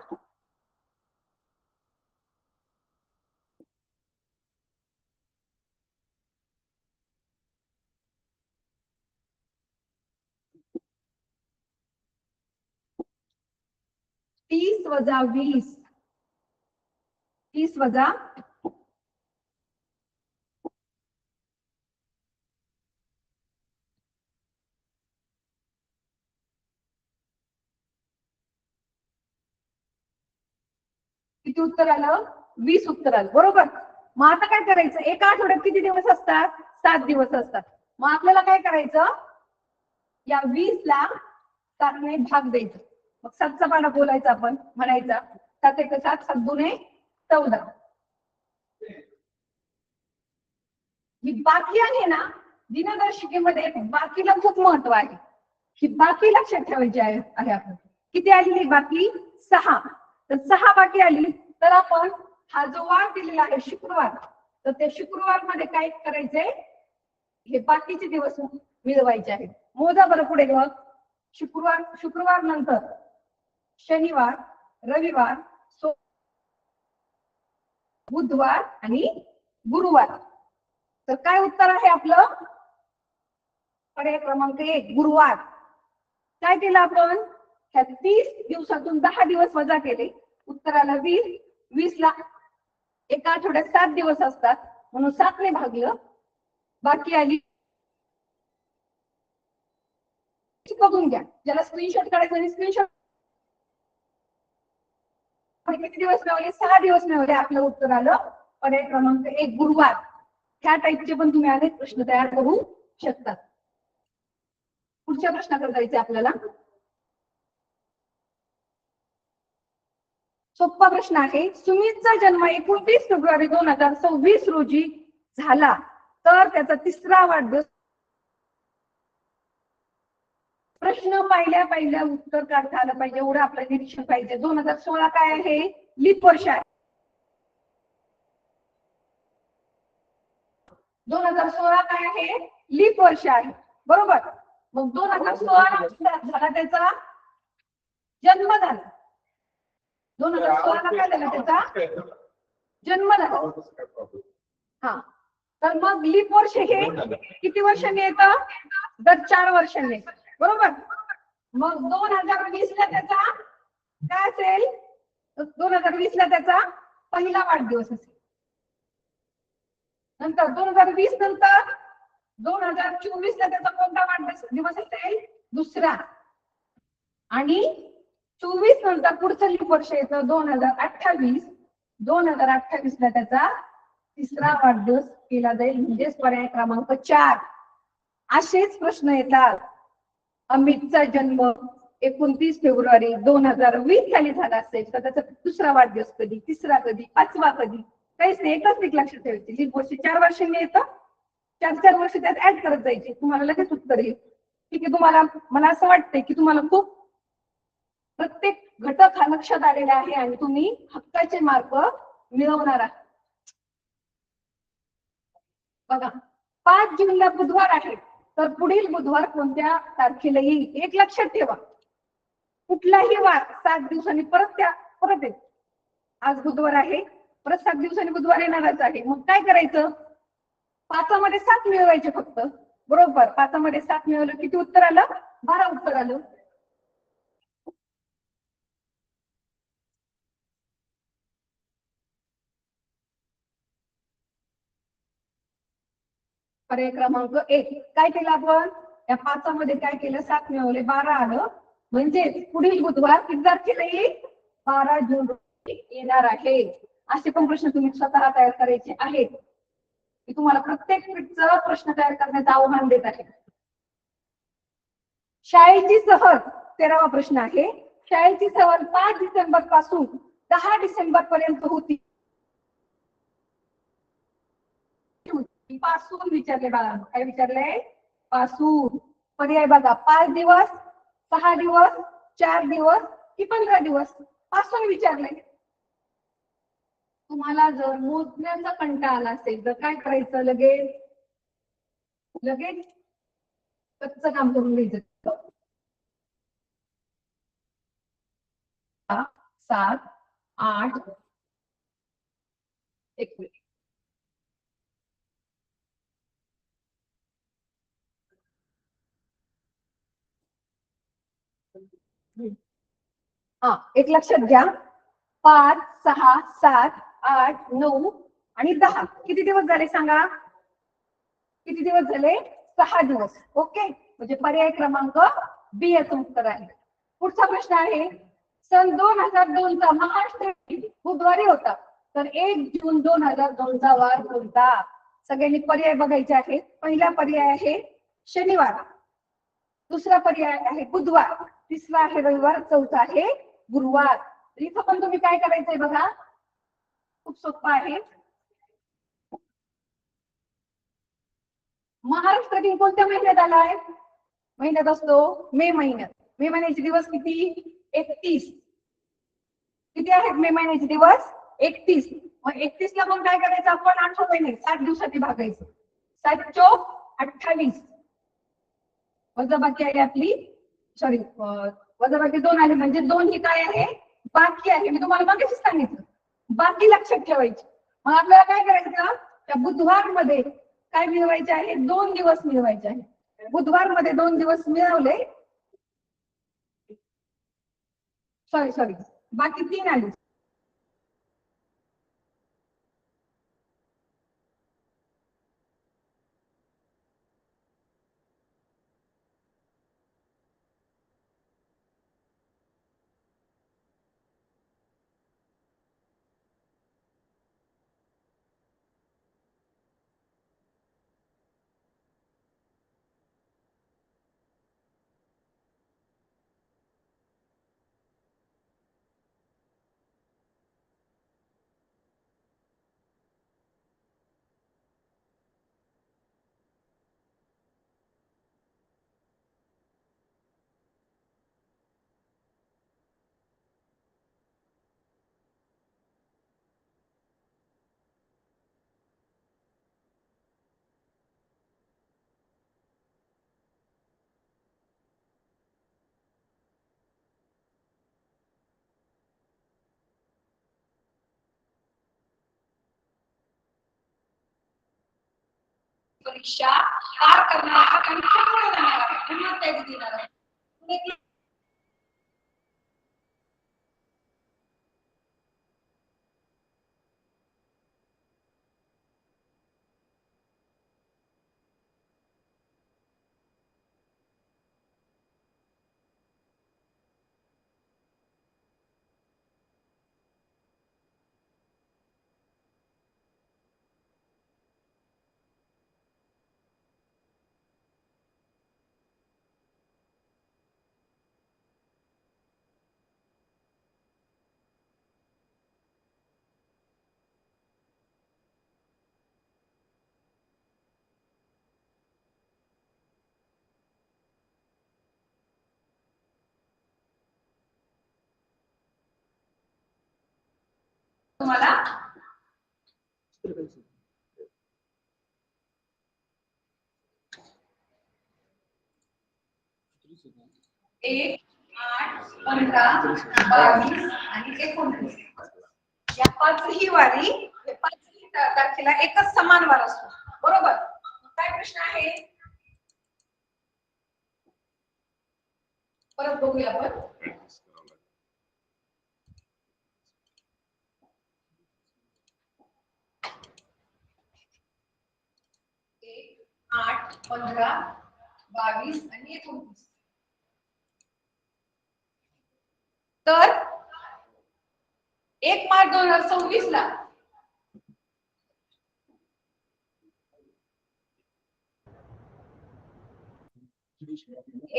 Speaker 1: तीस वजा 20, 30 वजा किती उत्तर आलं? 20 उत्तर आलं, बरोबर. मग आता काय करायचं? एका आठवड्यात किती दिवस असतात? 7 दिवस असतात. मग आपल्याला काय करायचं? या 20 ला 7 ने भाग द्यायचं. मग 7चा पाढा बोलायचा, आपण म्हणायचा 7 एक 7, 7 दुने 14. ही बाकी आहे ना, दिनदर्शिकेमध्ये बाकीला खूप महत्व आहे. ही बाकी लक्षात ठेवायची आहे आपण. किती आलेली बाकी? 6. तर 6 बाकी आली, तर आपण हा जो वार दिलेला आहे शुक्रवार, तर त्या शुक्रवार मध्ये काय करायचंय? हे बाकीचे दिवस मिळवायचे आहेत. मोजा बरं पुढे मग. शुक्रवार नंतर शनिवार, रविवार, बुधवार आणि गुरुवार. तर काय उत्तर आहे आपलं? पर्याय क्रमांक 1 गुरुवार. काय केलं आपण? ह्या 30 दिवसातून 10 दिवस वजा केले, उत्तराला 20. 20 ला एका आठवड्यात 7 दिवस असतात, म्हणून 7 ने भागलं. बाकी आली, बघून घ्या, ज्याला स्क्रीनशॉट काढायचा आणि स्क्रीनशॉट. किती दिवस मिळवले? 6 दिवस मिळवले. आपलं उत्तर आलं पर्याय क्रमांक 1 गुरुवार. ह्या टाईपचे पण तुम्ही अनेक प्रश्न तयार करू शकतात. पुढच्या प्रश्नाकडे जायचंय आपल्याला. सोपा प्रश्न आहे. सुमितचा जन्म 29 फेब्रुवारी 2026 रोजी झाला तर त्याचा तिसरा वाढदिवस. प्रश्न पहिल्या उत्तर काढता आलं पाहिजे, एवढं आपलं निरीक्षण पाहिजे. 2016 काय आहे? लीप वर्ष आहे. 2016 काय आहे? लीप वर्ष आहे, बरोबर. मग 2016 झाला त्याचा जन्म झाला. 2016 काय झाला त्याचा जन्म झाला. हा, तर मग लीप वर्ष हे किती वर्षांनी येतं? दर 4 वर्षांनी, बरोबर. मग 2020 ला त्याचा काय असेल? 2020 ला त्याचा पहिला वाढदिवस असेल. नंतर 2020 नंतर 2024 ला त्याचा कोणता वाढदिवस असेल? दुसरा. आणि 24 नंतर पुढचं लीप वर्ष येतं 2028. 2028 ला त्याचा तिसरा वाढदिवस केला जाईल, म्हणजेच पर्याय क्रमांक 4. असेच प्रश्न येतात. अमितचा जन्म 29 फेब्रुवारी 2020 साली झाला असेल तर त्याचा दुसरा वाढदिवस कधी, तिसरा कधी, पाचवा कधी? काहीच नाही, एकच एक लक्षात ठेवायची. लीप वर्ष 4 वर्षांनी येतं, 4 वर्ष त्यात ऍड करत जायचे, तुम्हाला लगेच उत्तर येईल. ठीक आहे. तुम्हाला, मला असं वाटतंय की तुम्हाला खूप प्रत्येक घटक हा लक्षात आलेला आहे आणि तुम्ही हक्काचे मार्क मिळवणार आहात. बघा, 5 जूनला बुधवार आहे, तर पुढील बुधवार कोणत्या तारखेला येईल? एक लक्षात ठेवा, कुठलाही वार 7 दिवसांनी परत येईल. आज बुधवार आहे, परत 7 दिवसांनी बुधवार येणारच आहे. मग काय करायचं? 5 मध्ये 7 मिळवायचे फक्त, बरोबर. 5 मध्ये 7 मिळवलं किती उत्तर आलं? 12 उत्तर आलं. पर्याय क्रमांक 1 काय केलं आपण? या 5 मध्ये काय केलं? 7 मिळवले, 12 आलं. म्हणजे पुढील बुधवार किती तारखेला येईल? 12 जून रोजी येणार आहे. असे पण प्रश्न तुम्ही स्वतः तयार करायचे आहेत. मी तुम्हाला प्रत्येक मिनिटचा प्रश्न तयार करण्याचं आव्हान देत आहे. शाळेची सहल 13वा प्रश्न आहे. शाळेची सहल 5 डिसेंबर पासून 10 डिसेंबर पर्यंत होती. पासून विचारले बाळा, काय विचारलंय? पासून. पर्याय बघा, 5 दिवस, 6 दिवस, 4 दिवस की 15 दिवस? पासून विचारलंय. तुम्हाला जर मोजण्याचा कंटाळा आला असेल तर काय करायचं? लगेच कच्चं काम करून घ्यायचं. 7, 8, एक मिनिट. हा, एक लक्षात घ्या. 5, 6, 7, 8, 9 आणि 10 किती दिवस झाले सांगा? किती दिवस झाले? 6 दिवस. ओके, म्हणजे पर्याय क्रमांक बी याचं उत्तर आहे. पुढचा प्रश्न आहे. सन 2002 चा महाराष्ट्र बुधवारी होता, तर 1 जून 2002 चा वार कोणता? सगळ्यांनी पर्याय बघायचे आहेत. पहिला पर्याय आहे शनिवार, दुसरा पर्याय आहे बुधवार, तिसरा आहे रविवार, चौथा आहे गुरुवार. इथं पण तुम्ही काय करायचंय बघा, खूप सोपं आहे. महाराष्ट्र दिन कोणत्या महिन्यात आलाय? महिन्यात असतो मे महिन्यात. मे महिन्याचे दिवस किती? 31. किती आहेत मे महिन्याचे दिवस? 31. मग 31 ला मग काय करायचं आपण? 8 महिने 7 दिवसांनी भागायचं. 7 चोक 28. वजाबाकी आहे आपली, सॉरी, वजाबाकी 2 आले, म्हणजे 2 ही काय आहे? बाकी आहे. मी तुम्हाला मागेच सांगितलं, बाकी लक्षात ठेवायची. मग आपल्याला काय करायचं? त्या बुधवार मध्ये काय मिळवायचे आहे? 2 दिवस मिळवायचे आहे. बुधवार मध्ये 2 दिवस मिळवले, सॉरी, बाकी 3 आले. परीक्षा पार करणार आहात आणि पुढे जाणार आहात, पुन्हा त्याग देणार आहात. तुम्हाला एक, 8, 15, 22 आणि 29 या पाचही वारी पाचही तारखेला एकच समान वार असतो, बरोबर. काय प्रश्न आहे परत बघूया आपण. 1, 8, 15, 22 आणि 29. तर 1 मार्च 2026 ला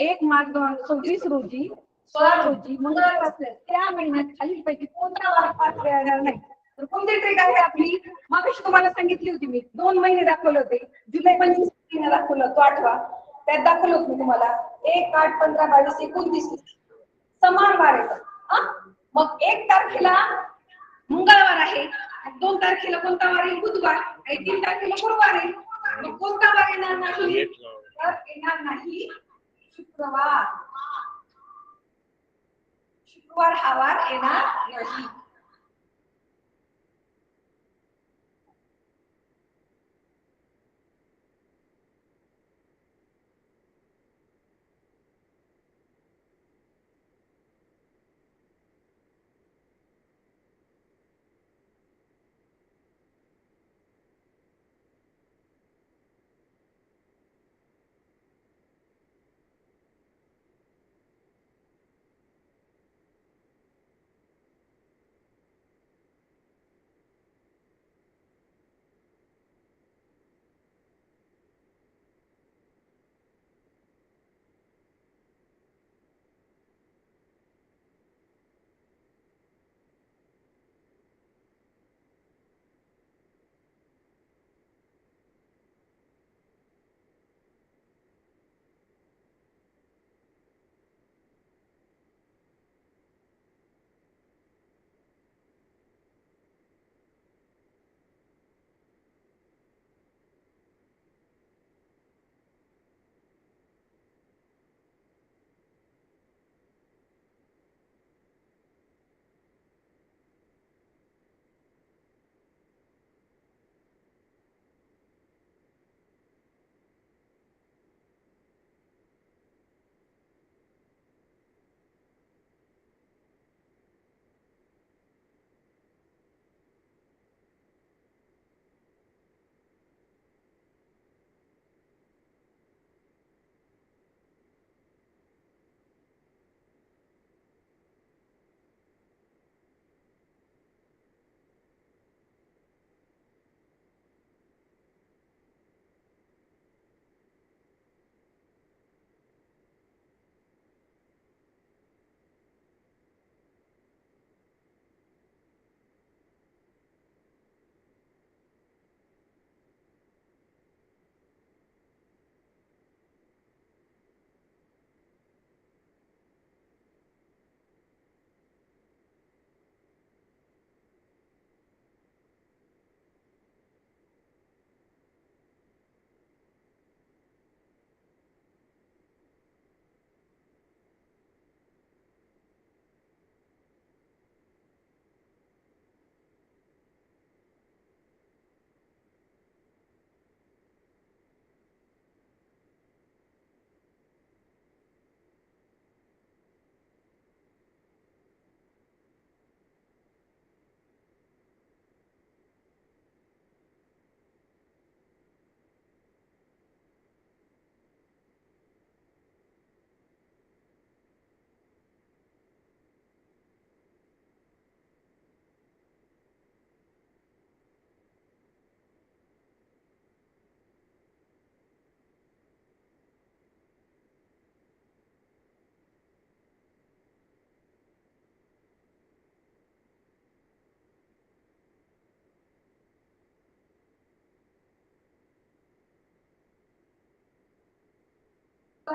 Speaker 1: 1 मार्च 2026 रोजी 16 रोजी मंगळवार असल्यास त्या महिन्यात खालीलपैकी कोणता वार पार येणार नाही. तर कोणती ट्रिक आहे आपली, मागाशी तुम्हाला सांगितली होती मी, 2 महिने दाखवले होते. जुलै 25 महिना दाखवलं, तो 8वा. त्यात दाखवलं होतं तुम्हाला 1, 8, 15, 22, 29 समान वार येतात. मग 1 तारखेला मंगळवार आहे, 2 तारखेला कोणता वार येईल, बुधवार, आणि 3 तारखेला गुरुवार येईल. मग कोणता वार येणार नाही, तर येणार नाही शुक्रवार. शुक्रवार हा वार येणार नाही.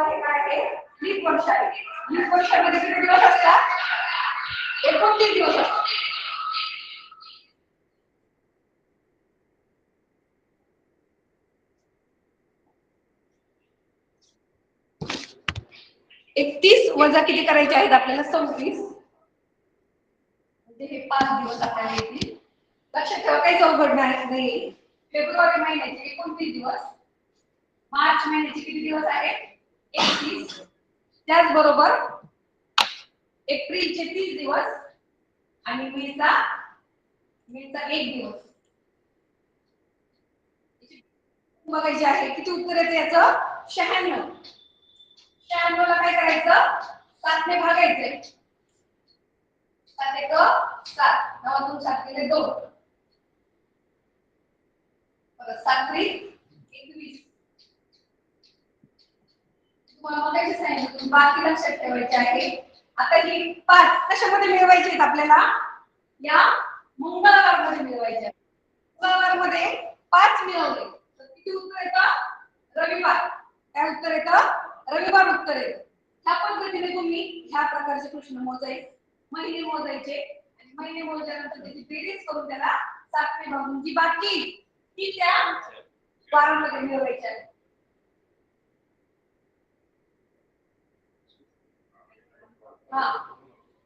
Speaker 1: हे काय आहे लीप वर्ष आहे. लीप वर्षामध्ये किती दिवस असतात 29 दिवस असतात. एकतीस वजा किती करायचे आहेत आपल्याला 26 म्हणजे हे 5 दिवस आपल्याला येतील. लक्षात ठेवा काही अवघड नाही. फेब्रुवारी महिन्याचे 29 दिवस, मार्च महिन्याचे किती दिवस आहेत 31, त्याचबरोबर एप्रिलचे 30 दिवस आणि मेचा 1 दिवस बघायचे आहे. किती उत्तर येते याचं 96. 96 ला काय करायचं 7 ने भागायचे. 7 एक 7, 9 7 केले 2, 7 3 21. तुम्हाला बघायचे सांगितलं बाकी लक्षात ठेवायचे आहे. आता ही 5 कशामध्ये मिळवायचे आहेत आपल्याला या मंगळवारमध्ये मिळवायचे. मंगळवारमध्ये 5 मिळवले तर किती उत्तर येतं रविवार. काय उत्तर येतं रविवार उत्तर येतं. ह्या पद्धतीने तुम्ही ह्या प्रकारचे प्रश्न मोजायचे, महिने मोजायचे आणि महिने मोजल्यानंतर त्याची बेरीज करून त्याला 7 ने भागून जी बाकी ती त्या वारांमध्ये मिळवायची आहे.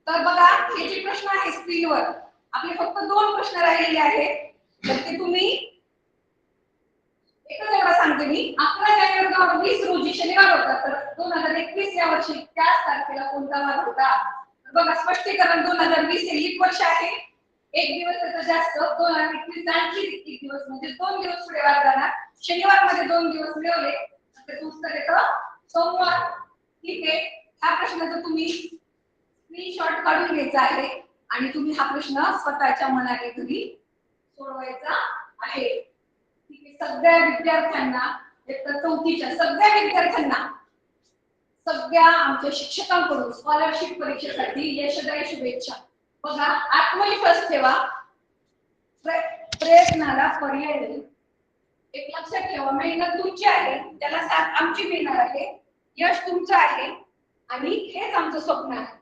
Speaker 1: तर बघा हे जे प्रश्न आहे स्क्रीनवर आपले फक्त 2 प्रश्न राहिलेले आहेत. तर ते तुम्ही एकच एवढा सांगते मी 11 जानेवारी 2020 रोजी शनिवार होता. तर 2021 या वर्षी त्याच तारखेला कोणता वार होता. बघा स्पष्टीकरण 2020 हे लीप वर्ष आहे. एक दिवस त्याचा जास्त 2021 आणखी 1 दिवस म्हणजे 2 दिवस पुढे वार जाणार. शनिवार मध्ये 2 दिवस मिळवले तर उत्तर येतं सोमवार. ठीक आहे. हा प्रश्नाचं तुम्ही स्क्रीनशॉट काढून घ्यायचा आहे आणि तुम्ही हा प्रश्न स्वतःच्या मनाने घरी सोडवायचा आहे. ठीक आहे. सगळ्या विद्यार्थ्यांना एक चौथीच्या सगळ्या विद्यार्थ्यांना सगळ्या आमच्या शिक्षकांकडून स्कॉलरशिप परीक्षेसाठी यशोदय शुभेच्छा. बघा आत्मविश्वास ठेवा, प्रयत्नाला पर्याय नाही. एक लक्षात ठेवा मेहनत तुमची आहे त्याला साथ आमची मिळणार आहे. यश तुमचं आहे आणि हेच आमचं स्वप्न आहे.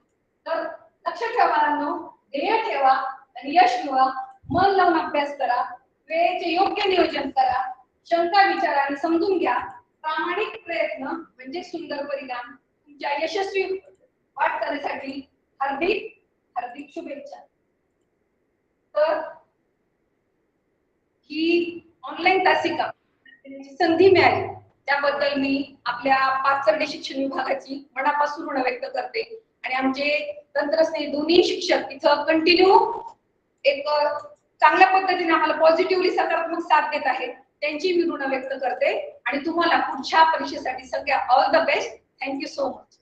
Speaker 1: तर लक्षात ठेवा बाळांनो, ध्येय ठेवा आणि यश मिळवा. मन लावून अभ्यास करा, वेळेचे योग्य नियोजन करा, शंका विचारा आणि समजून घ्या. प्रामाणिक प्रयत्न म्हणजे सुंदर परिणाम. तुमच्या यशस्वी वाटचालीसाठी हार्दिक हार्दिक शुभेच्छा. तर ही ऑनलाईन तासिका संधी मिळाली त्याबद्दल मी आपल्या पाचर्डे शिक्षण विभागाची मनापासून ऋण व्यक्त करते आणि आमचे तंत्रस्नेही दोन्ही शिक्षक इथं कंटिन्यू एक चांगल्या पद्धतीने आम्हाला पॉझिटिव्हली सकारात्मक साथ देत आहेत. त्यांची मी ऋण व्यक्त करते आणि तुम्हाला पुढच्या परीक्षेसाठी सगळ्या all the best. Thank you so much.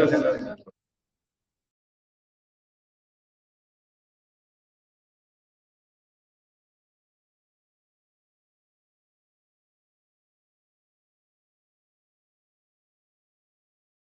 Speaker 2: Process